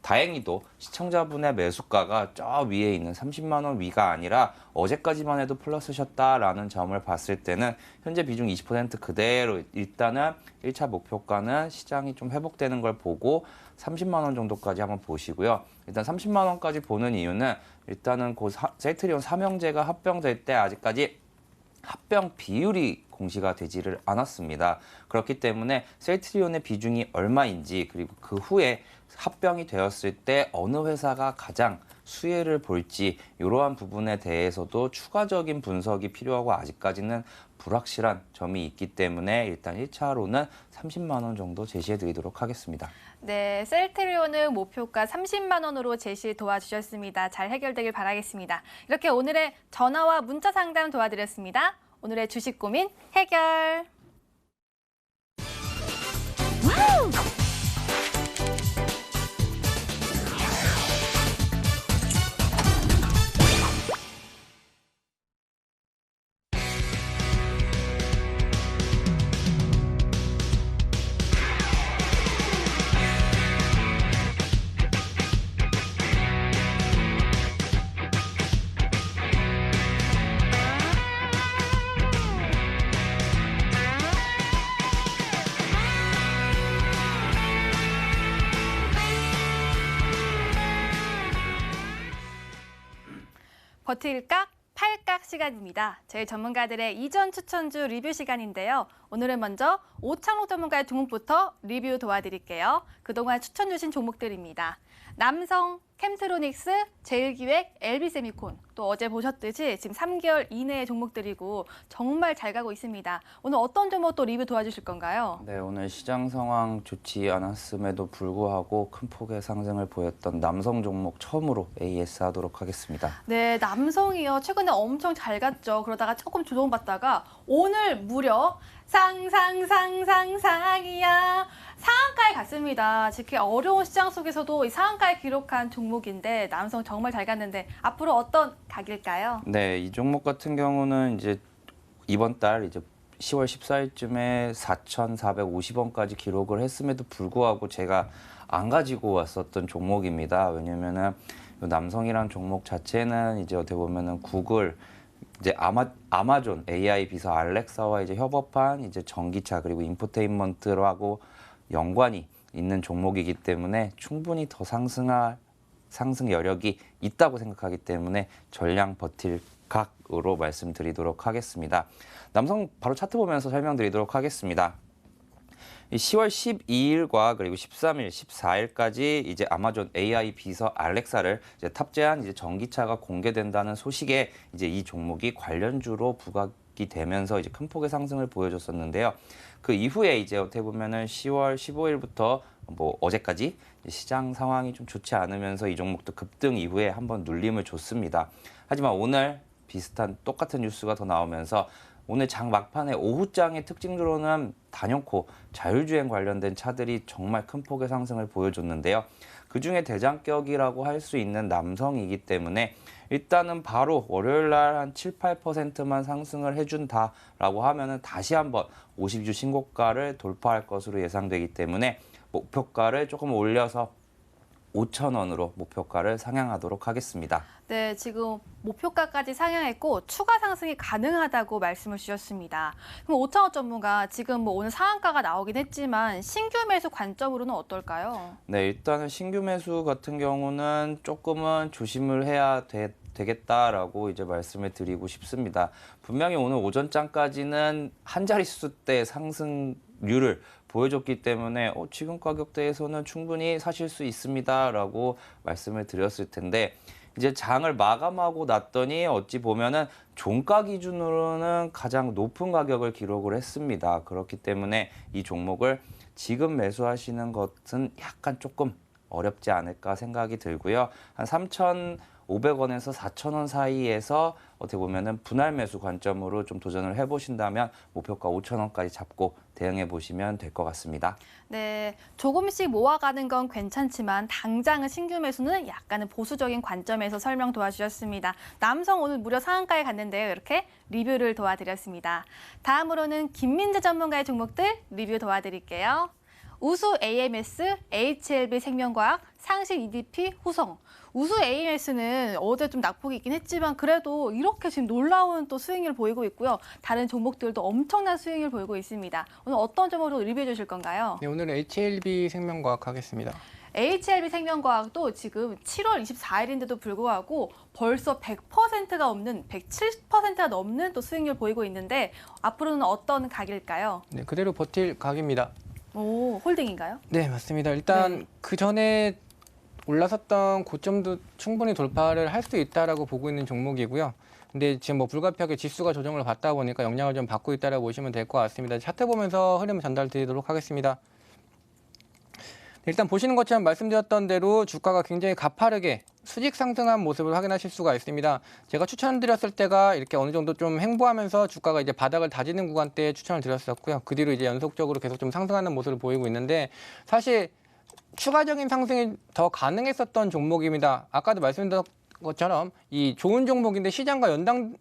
다행히도 시청자분의 매수가가 저 위에 있는 30만 원 위가 아니라 어제까지만 해도 플러스셨다라는 점을 봤을 때는 현재 비중 20% 그대로 일단은 1차 목표가는 시장이 좀 회복되는 걸 보고 30만 원 정도까지 한번 보시고요. 일단 30만 원까지 보는 이유는 일단은 셀트리온 삼형제가 합병될 때 아직까지 합병 비율이 공시가 되지를 않았습니다. 그렇기 때문에 셀트리온의 비중이 얼마인지 그리고 그 후에 합병이 되었을 때 어느 회사가 가장 수혜를 볼지 이러한 부분에 대해서도 추가적인 분석이 필요하고 아직까지는 불확실한 점이 있기 때문에 일단 1차로는 30만 원 정도 제시해 드리도록 하겠습니다. 네, 셀트리온은 목표가 30만 원으로 제시 도와주셨습니다. 잘 해결되길 바라겠습니다. 이렇게 오늘의 전화와 문자 상담 도와드렸습니다. 오늘의 주식 고민 해결. 버틸까? 찰칵 시간입니다. 저희 전문가들의 이전 추천주 리뷰 시간인데요. 오늘은 먼저 오창록 전문가의 종목부터 리뷰 도와드릴게요. 그동안 추천 주신 종목들입니다. 남성, 캠트로닉스, 제일기획, LB세미콘. 또 어제 보셨듯이 지금 3개월 이내의 종목들이고 정말 잘 가고 있습니다. 오늘 어떤 종목 또 리뷰 도와주실 건가요? 네, 오늘 시장 상황 좋지 않았음에도 불구하고 큰 폭의 상승을 보였던 남성 종목 처음으로 AS 하도록 하겠습니다. 네, 남성이요. 최근에 엄청 잘 갔죠. 그러다가 조금 조정받다가 오늘 무려 상이야. 상한가에 갔습니다. 지금 어려운 시장 속에서도 이 상한가에 기록한 종목인데 남성 정말 잘 갔는데 앞으로 어떤 각일까요? 네, 이 종목 같은 경우는 이제 이번 달 이제 10월 14일쯤에 4,450원까지 기록을 했음에도 불구하고 제가 안 가지고 왔었던 종목입니다. 왜냐면은 남성이란 종목 자체는 이제 어떻게 보면은 구글 이제 아마존 AI 비서 알렉사와 이제 협업한 이제 전기차 그리고 인포테인먼트하고 연관이 있는 종목이기 때문에 충분히 더 상승 여력이 있다고 생각하기 때문에 전량 버틸 각으로 말씀드리도록 하겠습니다. 남성 바로 차트 보면서 설명드리도록 하겠습니다. 10월 12일과 그리고 13일, 14일까지 이제 아마존 AI 비서 알렉사를 이제 탑재한 이제 전기차가 공개된다는 소식에 이제 이 종목이 관련주로 부각이 되면서 이제 큰 폭의 상승을 보여줬었는데요. 그 이후에 이제 어떻게 보면은 10월 15일부터 뭐 어제까지 시장 상황이 좀 좋지 않으면서 이 종목도 급등 이후에 한번 눌림을 줬습니다. 하지만 오늘 비슷한 똑같은 뉴스가 더 나오면서 오늘 장 막판에 오후장의 특징으로는 단연코 자율주행 관련된 차들이 정말 큰 폭의 상승을 보여줬는데요. 그중에 대장격이라고 할 수 있는 남성이기 때문에 일단은 바로 월요일 날 한 7, 8%만 상승을 해준다라고 하면은 다시 한번 50주 신고가를 돌파할 것으로 예상되기 때문에 목표가를 조금 올려서 5,000원으로 목표가를 상향하도록 하겠습니다. 네, 지금 목표가까지 상향했고 추가 상승이 가능하다고 말씀을 주셨습니다. 그럼 오창호 전문가 지금 뭐 오늘 상한가가 나오긴 했지만 신규 매수 관점으로는 어떨까요? 네, 일단은 신규 매수 같은 경우는 조금은 조심을 해야 되겠다라고 이제 말씀을 드리고 싶습니다. 분명히 오늘 오전장까지는 한 자릿수대 상승률을 보여줬기 때문에 지금 가격대에서는 충분히 사실 수 있습니다라고 말씀을 드렸을 텐데 이제 장을 마감하고 났더니 어찌 보면은 종가 기준으로는 가장 높은 가격을 기록을 했습니다. 그렇기 때문에 이 종목을 지금 매수하시는 것은 약간 조금 어렵지 않을까 생각이 들고요. 한 3,500원에서 4,000원 사이에서 어떻게 보면은 분할 매수 관점으로 좀 도전을 해보신다면 목표가 5,000원까지 잡고 대응해 보시면 될 것 같습니다. 네, 조금씩 모아가는 건 괜찮지만 당장은 신규 매수는 약간은 보수적인 관점에서 설명 도와주셨습니다. 남성 오늘 무려 상한가에 갔는데요. 이렇게 리뷰를 도와드렸습니다. 다음으로는 김민재 전문가의 종목들 리뷰 도와드릴게요. 우수 AMS, HLB 생명과학, 상실 EDP, 후성. 우수 AMS는 어제 좀 낙폭이 있긴 했지만 그래도 이렇게 지금 놀라운 또 수익률을 보이고 있고요. 다른 종목들도 엄청난 수익률을 보이고 있습니다. 오늘 어떤 점으로 리뷰해 주실 건가요? 네, 오늘은 HLB 생명과학 하겠습니다. HLB 생명과학도 지금 7월 24일인데도 불구하고 벌써 100%가 넘는 170%가 넘는 또 수익률 보이고 있는데 앞으로는 어떤 각일까요? 네, 그대로 버틸 각입니다. 오, 홀딩인가요? 네, 맞습니다. 일단 네. 그 전에 올라섰던 고점도 충분히 돌파를 할 수 있다라고 보고 있는 종목이고요. 근데 지금 뭐 불가피하게 지수가 조정을 받다 보니까 영향을 좀 받고 있다라고 보시면 될 것 같습니다. 차트 보면서 흐름 전달드리도록 하겠습니다. 일단 보시는 것처럼 말씀드렸던 대로 주가가 굉장히 가파르게 수직 상승한 모습을 확인하실 수가 있습니다. 제가 추천드렸을 때가 이렇게 어느 정도 좀 횡보하면서 주가가 이제 바닥을 다지는 구간대에 추천을 드렸었고요. 그 뒤로 이제 연속적으로 계속 좀 상승하는 모습을 보이고 있는데 사실 추가적인 상승이 더 가능했었던 종목입니다. 아까도 말씀드린 것처럼 이 좋은 종목인데 시장과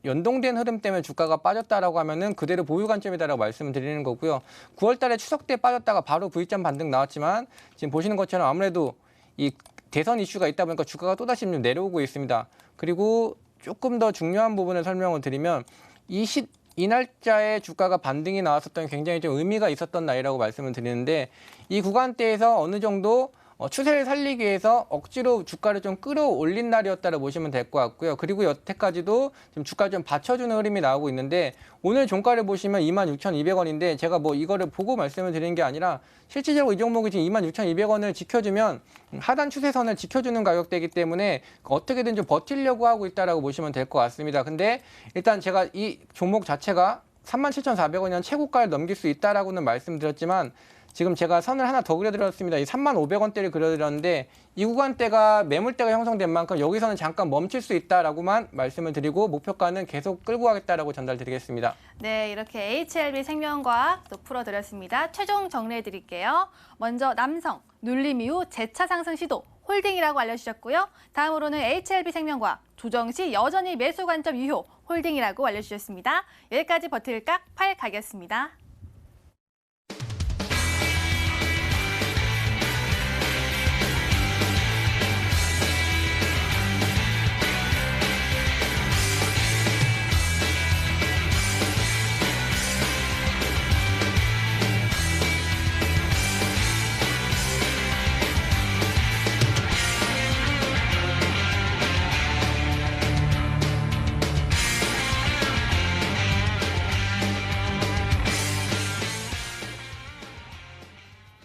연동된 흐름 때문에 주가가 빠졌다라고 하면은 그대로 보유 관점이다라고 말씀을 드리는 거고요. 9월 달에 추석 때 빠졌다가 바로 V점 반등 나왔지만 지금 보시는 것처럼 아무래도 이 대선 이슈가 있다 보니까 주가가 또다시 좀 내려오고 있습니다. 그리고 조금 더 중요한 부분을 설명을 드리면 이 날짜에 주가가 반등이 나왔었던 게 굉장히 좀 의미가 있었던 날이라고 말씀을 드리는데 이 구간대에서 어느 정도 추세를 살리기 위해서 억지로 주가를 좀 끌어올린 날이었다고 보시면 될 것 같고요. 그리고 여태까지도 지금 주가를 좀 받쳐주는 흐름이 나오고 있는데 오늘 종가를 보시면 26,200원인데 제가 뭐 이거를 보고 말씀을 드리는 게 아니라 실질적으로 이 종목이 지금 26,200원을 지켜주면 하단 추세선을 지켜주는 가격대이기 때문에 어떻게든 좀 버티려고 하고 있다라고 보시면 될 것 같습니다. 근데 일단 제가 이 종목 자체가 37,400원이라는 최고가를 넘길 수 있다라고는 말씀드렸지만 지금 제가 선을 하나 더 그려드렸습니다. 이 35,500원대를 그려드렸는데 이 구간대가 매물대가 형성된 만큼 여기서는 잠깐 멈출 수 있다라고만 말씀을 드리고 목표가는 계속 끌고 가겠다라고 전달드리겠습니다. 네, 이렇게 HLB 생명과학 또 풀어드렸습니다. 최종 정리해드릴게요. 먼저 남성, 눌림 이후 재차 상승 시도, 홀딩이라고 알려주셨고요. 다음으로는 HLB 생명과학, 조정 시 여전히 매수 관점 유효, 홀딩이라고 알려주셨습니다. 여기까지 버틸각 8 가겠습니다.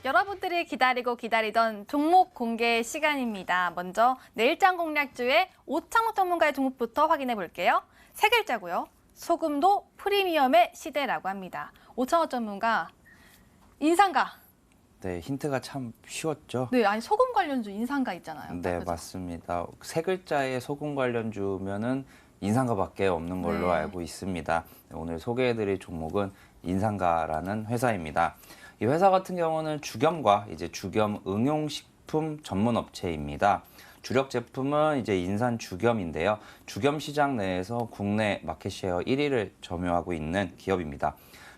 여러분들이 기다리고 기다리던 종목 공개 시간입니다. 먼저 내일장 공략주의 오창목 전문가의 종목부터 확인해 볼게요. 세 글자고요. 소금도 프리미엄의 시대라고 합니다. 오창목 전문가, 인상가. 네, 힌트가 참 쉬웠죠. 네, 아니 소금 관련주 인상가 있잖아요. 네, 그죠? 맞습니다. 세 글자의 소금 관련주면은 인상가밖에 없는 걸로 네. 알고 있습니다. 오늘 소개해드릴 종목은 인상가라는 회사입니다. 이 회사 같은 경우는 주겸과 이제 주겸 응용식품 전문 업체입니다. 주력 제품은 이제 인산 주겸인데요. 주겸 시장 내에서 국내 마켓쉐어 1위를 점유하고 있는 기업입니다.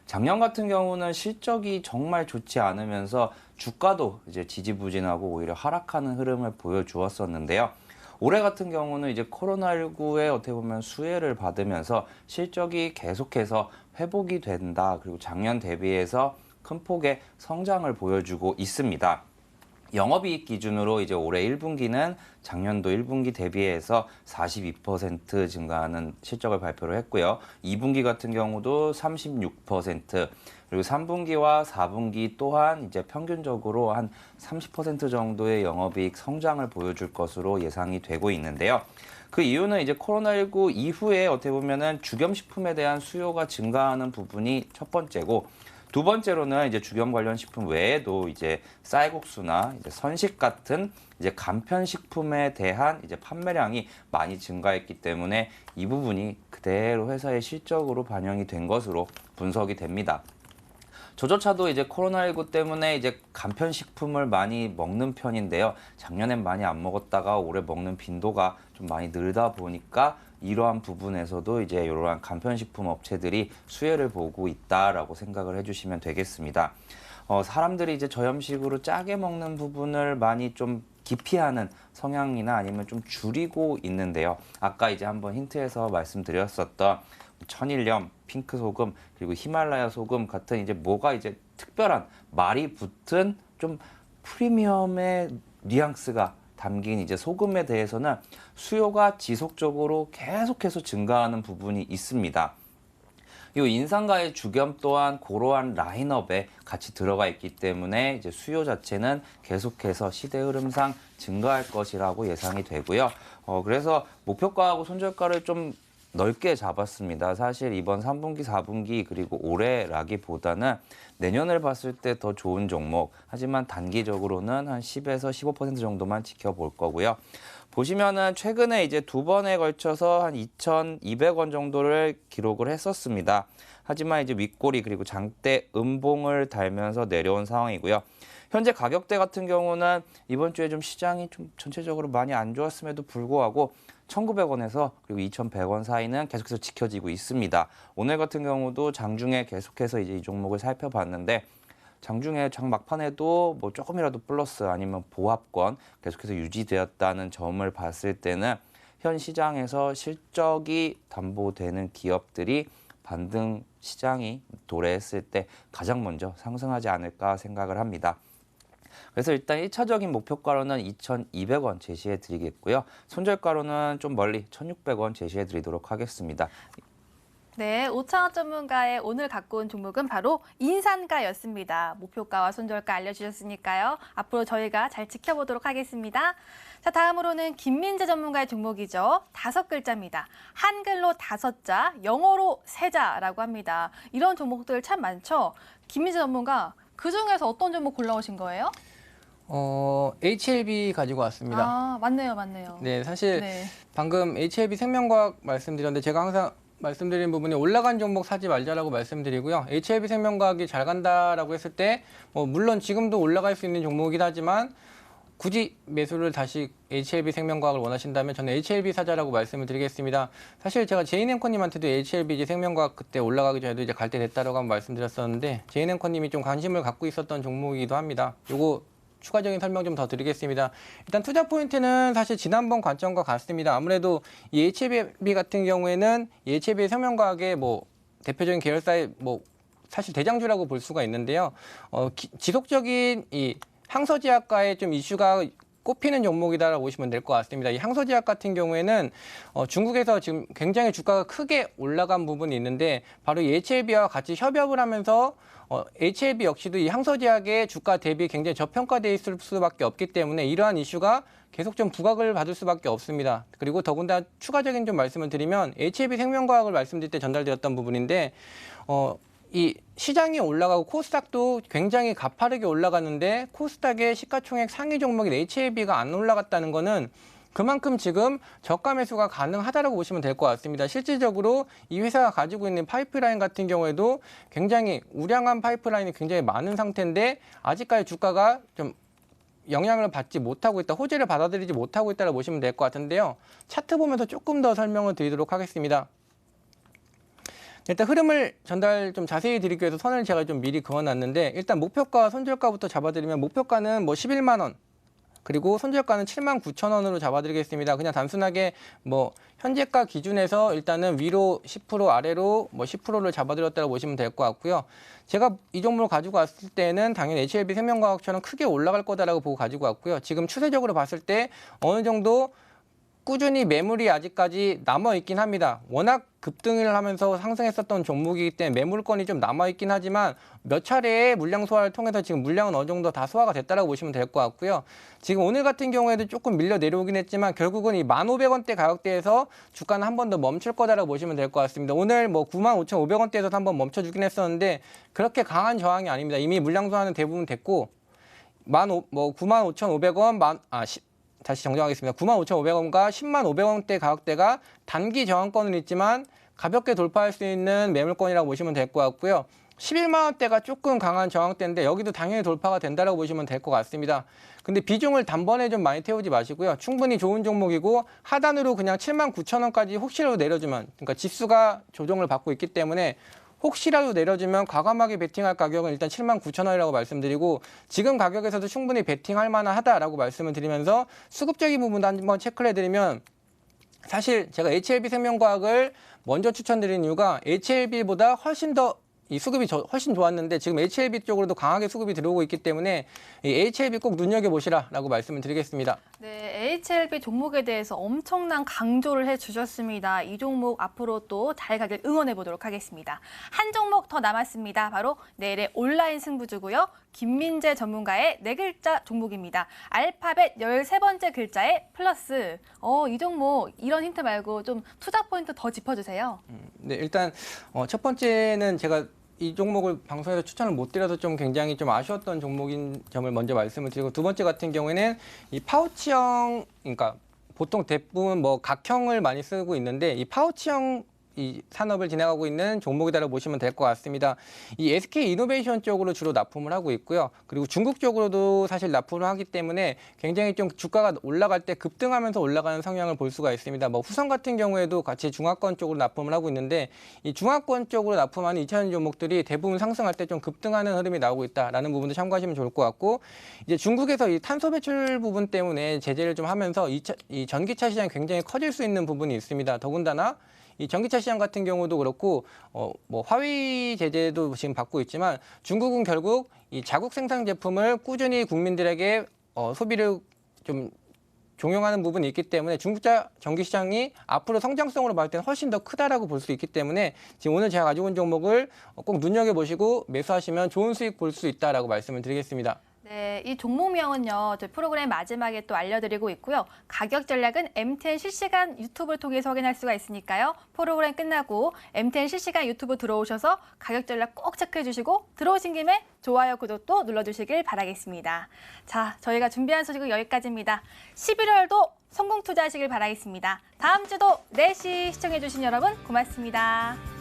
작년 같은 경우는 실적이 정말 좋지 않으면서 주가도 이제 지지부진하고 오히려 하락하는 흐름을 보여주었었는데요. 올해 같은 경우는 이제 코로나19에 어떻게 보면 수혜를 받으면서 실적이 계속해서 회복이 된다. 그리고 작년 대비해서 큰 폭의 성장을 보여주고 있습니다. 영업이익 기준으로 이제 올해 1분기는 작년도 1분기 대비해서 42% 증가하는 실적을 발표를 했고요. 2분기 같은 경우도 36%, 그리고 3분기와 4분기 또한 이제 평균적으로 한 30% 정도의 영업이익 성장을 보여줄 것으로 예상이 되고 있는데요. 그 이유는 이제 코로나19 이후에 어떻게 보면은 주겸식품에 대한 수요가 증가하는 부분이 첫 번째고, 두 번째로는 이제 주겸 관련 식품 외에도 이제 쌀국수나 이제 선식 같은 이제 간편식품에 대한 이제 판매량이 많이 증가했기 때문에 이 부분이 그대로 회사의 실적으로 반영이 된 것으로 분석이 됩니다. 저조차도 이제 코로나19 때문에 이제 간편식품을 많이 먹는 편인데요. 작년엔 많이 안 먹었다가 올해 먹는 빈도가 좀 많이 늘다 보니까 이러한 부분에서도 이제 이러한 간편식품 업체들이 수혜를 보고 있다라고 생각을 해주시면 되겠습니다. 사람들이 이제 저염식으로 짜게 먹는 부분을 많이 좀 기피하는 성향이나 아니면 좀 줄이고 있는데요. 아까 이제 한번 힌트에서 말씀드렸었던 천일염, 핑크 소금, 그리고 히말라야 소금 같은 이제 뭐가 이제 특별한 말이 붙은 좀 프리미엄의 뉘앙스가 담긴 이제 소금에 대해서는 수요가 지속적으로 계속해서 증가하는 부분이 있습니다. 이 인상가의 주겸 또한 그러한 라인업에 같이 들어가 있기 때문에 이제 수요 자체는 계속해서 시대 흐름상 증가할 것이라고 예상이 되고요. 그래서 목표가하고 손절가를 좀 넓게 잡았습니다. 사실 이번 3분기, 4분기 그리고 올해라기보다는 내년을 봤을 때 더 좋은 종목, 하지만 단기적으로는 한 10에서 15% 정도만 지켜볼 거고요. 보시면은 최근에 이제 두 번에 걸쳐서 한 2,200원 정도를 기록을 했었습니다. 하지만 이제 윗꼬리 그리고 장대 음봉을 달면서 내려온 상황이고요. 현재 가격대 같은 경우는 이번 주에 좀 시장이 좀 전체적으로 많이 안 좋았음에도 불구하고 1,900원에서 그리고 2,100원 사이는 계속해서 지켜지고 있습니다. 오늘 같은 경우도 장중에 계속해서 이제 이 종목을 살펴봤는데 장중에 장 막판에도 뭐 조금이라도 플러스 아니면 보합권 계속해서 유지되었다는 점을 봤을 때는 현 시장에서 실적이 담보되는 기업들이 반등 시장이 도래했을 때 가장 먼저 상승하지 않을까 생각을 합니다. 그래서 일단 1차적인 목표가로는 2,200원 제시해 드리겠고요. 손절가로는 좀 멀리 1,600원 제시해 드리도록 하겠습니다. 네, 오창호 전문가의 오늘 갖고 온 종목은 바로 인산가였습니다. 목표가와 손절가 알려주셨으니까요. 앞으로 저희가 잘 지켜보도록 하겠습니다. 자, 다음으로는 김민재 전문가의 종목이죠. 5글자입니다. 한글로 5자, 영어로 3자라고 합니다. 이런 종목들 참 많죠. 김민재 전문가, 그중에서 어떤 종목 골라오신 거예요? HLB 가지고 왔습니다. 아, 맞네요. 네, 사실 네. 방금 HLB 생명과학 말씀드렸는데 제가 항상 말씀드린 부분이 올라간 종목 사지 말자라고 말씀드리고요. HLB 생명과학이 잘 간다라고 했을 때 물론 지금도 올라갈 수 있는 종목이긴 하지만 굳이 매수를 다시 HLB 생명과학을 원하신다면 저는 HLB 사자라고 말씀을 드리겠습니다. 사실 제가 제인앵커님한테도 HLB 생명과학 그때 올라가기 전에도 이제 갈 때 됐다라고 한번 말씀드렸었는데 제인앵커님이 좀 관심을 갖고 있었던 종목이기도 합니다. 요거 추가적인 설명 좀 더 드리겠습니다. 일단 투자 포인트는 사실 지난번 관점과 같습니다. 아무래도 이 HLB 같은 경우에는 이 HLB 생명과학의 대표적인 계열사의 사실 대장주라고 볼 수가 있는데요. 지속적인 이 항서제약과의 좀 이슈가 꼽히는 종목이다라고 보시면 될 것 같습니다. 이 항서제약 같은 경우에는 중국에서 지금 굉장히 주가가 크게 올라간 부분이 있는데 바로 이 HLB와 같이 협업을 하면서 HLB 역시도 이 항서제약의 주가 대비 굉장히 저평가되어 있을 수밖에 없기 때문에 이러한 이슈가 계속 좀 부각을 받을 수밖에 없습니다. 그리고 더군다나 추가적인 좀 말씀을 드리면 HLB 생명과학을 말씀드릴 때 전달드렸던 부분인데 이 시장이 올라가고 코스닥도 굉장히 가파르게 올라갔는데 코스닥의 시가총액 상위 종목인 HLB가 안 올라갔다는 거는 그만큼 지금 저가 매수가 가능하다고 보시면 될 것 같습니다. 실질적으로 이 회사가 가지고 있는 파이프라인 같은 경우에도 굉장히 우량한 파이프라인이 굉장히 많은 상태인데 아직까지 주가가 좀 영향을 받지 못하고 있다, 호재를 받아들이지 못하고 있다고 보시면 될 것 같은데요. 차트 보면서 조금 더 설명을 드리도록 하겠습니다. 일단 흐름을 전달 좀 자세히 드리기 위해서 선을 제가 좀 미리 그어놨는데 일단 목표가, 손절가부터 잡아드리면 목표가는 11만 원. 그리고 손절가는 79,000원으로 잡아드리겠습니다. 그냥 단순하게 현재가 기준에서 일단은 위로 10% 아래로 10%를 잡아드렸다고 보시면 될 것 같고요. 제가 이 종목을 가지고 왔을 때는 당연히 HLB 생명과학처럼 크게 올라갈 거다라고 보고 가지고 왔고요. 지금 추세적으로 봤을 때 어느 정도 꾸준히 매물이 아직까지 남아있긴 합니다. 워낙 급등을 하면서 상승했었던 종목이기 때문에 매물권이 좀 남아있긴 하지만 몇 차례의 물량 소화를 통해서 지금 물량은 어느 정도 다 소화가 됐다고 보시면 될 것 같고요. 지금 오늘 같은 경우에도 조금 밀려 내려오긴 했지만 결국은 이 15,000원대 가격대에서 주가는 한 번 더 멈출 거다라고 보시면 될 것 같습니다. 오늘 95,500원대에서 한번 멈춰주긴 했었는데 그렇게 강한 저항이 아닙니다. 이미 물량 소화는 대부분 됐고 95,500원, 다시 정정하겠습니다. 95,500원과 105,500원대 가격대가 단기 저항권은 있지만 가볍게 돌파할 수 있는 매물권이라고 보시면 될 것 같고요. 11만 원대가 조금 강한 저항대인데 여기도 당연히 돌파가 된다고 보시면 될 것 같습니다. 근데 비중을 단번에 좀 많이 태우지 마시고요. 충분히 좋은 종목이고 하단으로 그냥 79,000원까지 혹시라도 내려주면, 그러니까 지수가 조정을 받고 있기 때문에 혹시라도 내려주면 과감하게 베팅할 가격은 일단 79,000원이라고 말씀드리고 지금 가격에서도 충분히 베팅할 만하다라고 말씀을 드리면서 수급적인 부분도 한번 체크를 해드리면 사실 제가 HLB 생명과학을 먼저 추천드린 이유가 HLB보다 훨씬 더 이 수급이 훨씬 좋았는데 지금 HLB 쪽으로도 강하게 수급이 들어오고 있기 때문에 이 HLB 꼭 눈여겨보시라라고 말씀을 드리겠습니다. 네, HLB 종목에 대해서 엄청난 강조를 해주셨습니다. 이 종목 앞으로 또 잘 가길 응원해 보도록 하겠습니다. 한 종목 더 남았습니다. 바로 내일의 온라인 승부주고요. 김민재 전문가의 4글자 종목입니다. 알파벳 13번째 글자에 플러스. 이 종목 이런 힌트 말고 좀 투자 포인트 더 짚어주세요. 네, 일단 첫 번째는 제가 이 종목을 방송에서 추천을 못 드려서 좀 굉장히 좀 아쉬웠던 종목인 점을 먼저 말씀을 드리고 두 번째 같은 경우에는 이 파우치형, 그러니까 보통 대부분 각형을 많이 쓰고 있는데 이 파우치형 이 산업을 진행하고 있는 종목이다라고 보시면 될 것 같습니다. 이 SK 이노베이션 쪽으로 주로 납품을 하고 있고요. 그리고 중국 쪽으로도 사실 납품을 하기 때문에 굉장히 좀 주가가 올라갈 때 급등하면서 올라가는 성향을 볼 수가 있습니다. 후성 같은 경우에도 같이 중화권 쪽으로 납품을 하고 있는데 이 중화권 쪽으로 납품하는 2차전 종목들이 대부분 상승할 때 좀 급등하는 흐름이 나오고 있다라는 부분도 참고하시면 좋을 것 같고 이제 중국에서 이 탄소 배출 부분 때문에 제재를 좀 하면서 이 전기차 시장이 굉장히 커질 수 있는 부분이 있습니다. 더군다나 이 전기차 시장 같은 경우도 그렇고 뭐 화웨이 제재도 지금 받고 있지만 중국은 결국 이 자국 생산 제품을 꾸준히 국민들에게 소비를 좀 종용하는 부분이 있기 때문에 중국차 전기 시장이 앞으로 성장성으로 봤을 때는 훨씬 더 크다라고 볼 수 있기 때문에 지금 오늘 제가 가지고 온 종목을 꼭 눈여겨보시고 매수하시면 좋은 수익 볼 수 있다라고 말씀을 드리겠습니다. 네, 이 종목명은요, 저희 프로그램 마지막에 또 알려드리고 있고요. 가격 전략은 MTN 실시간 유튜브를 통해서 확인할 수가 있으니까요. 프로그램 끝나고 MTN 실시간 유튜브 들어오셔서 가격 전략 꼭 체크해 주시고 들어오신 김에 좋아요, 구독도 눌러주시길 바라겠습니다. 자, 저희가 준비한 소식은 여기까지입니다. 11월도 성공 투자하시길 바라겠습니다. 다음 주도 4시 시청해 주신 여러분 고맙습니다.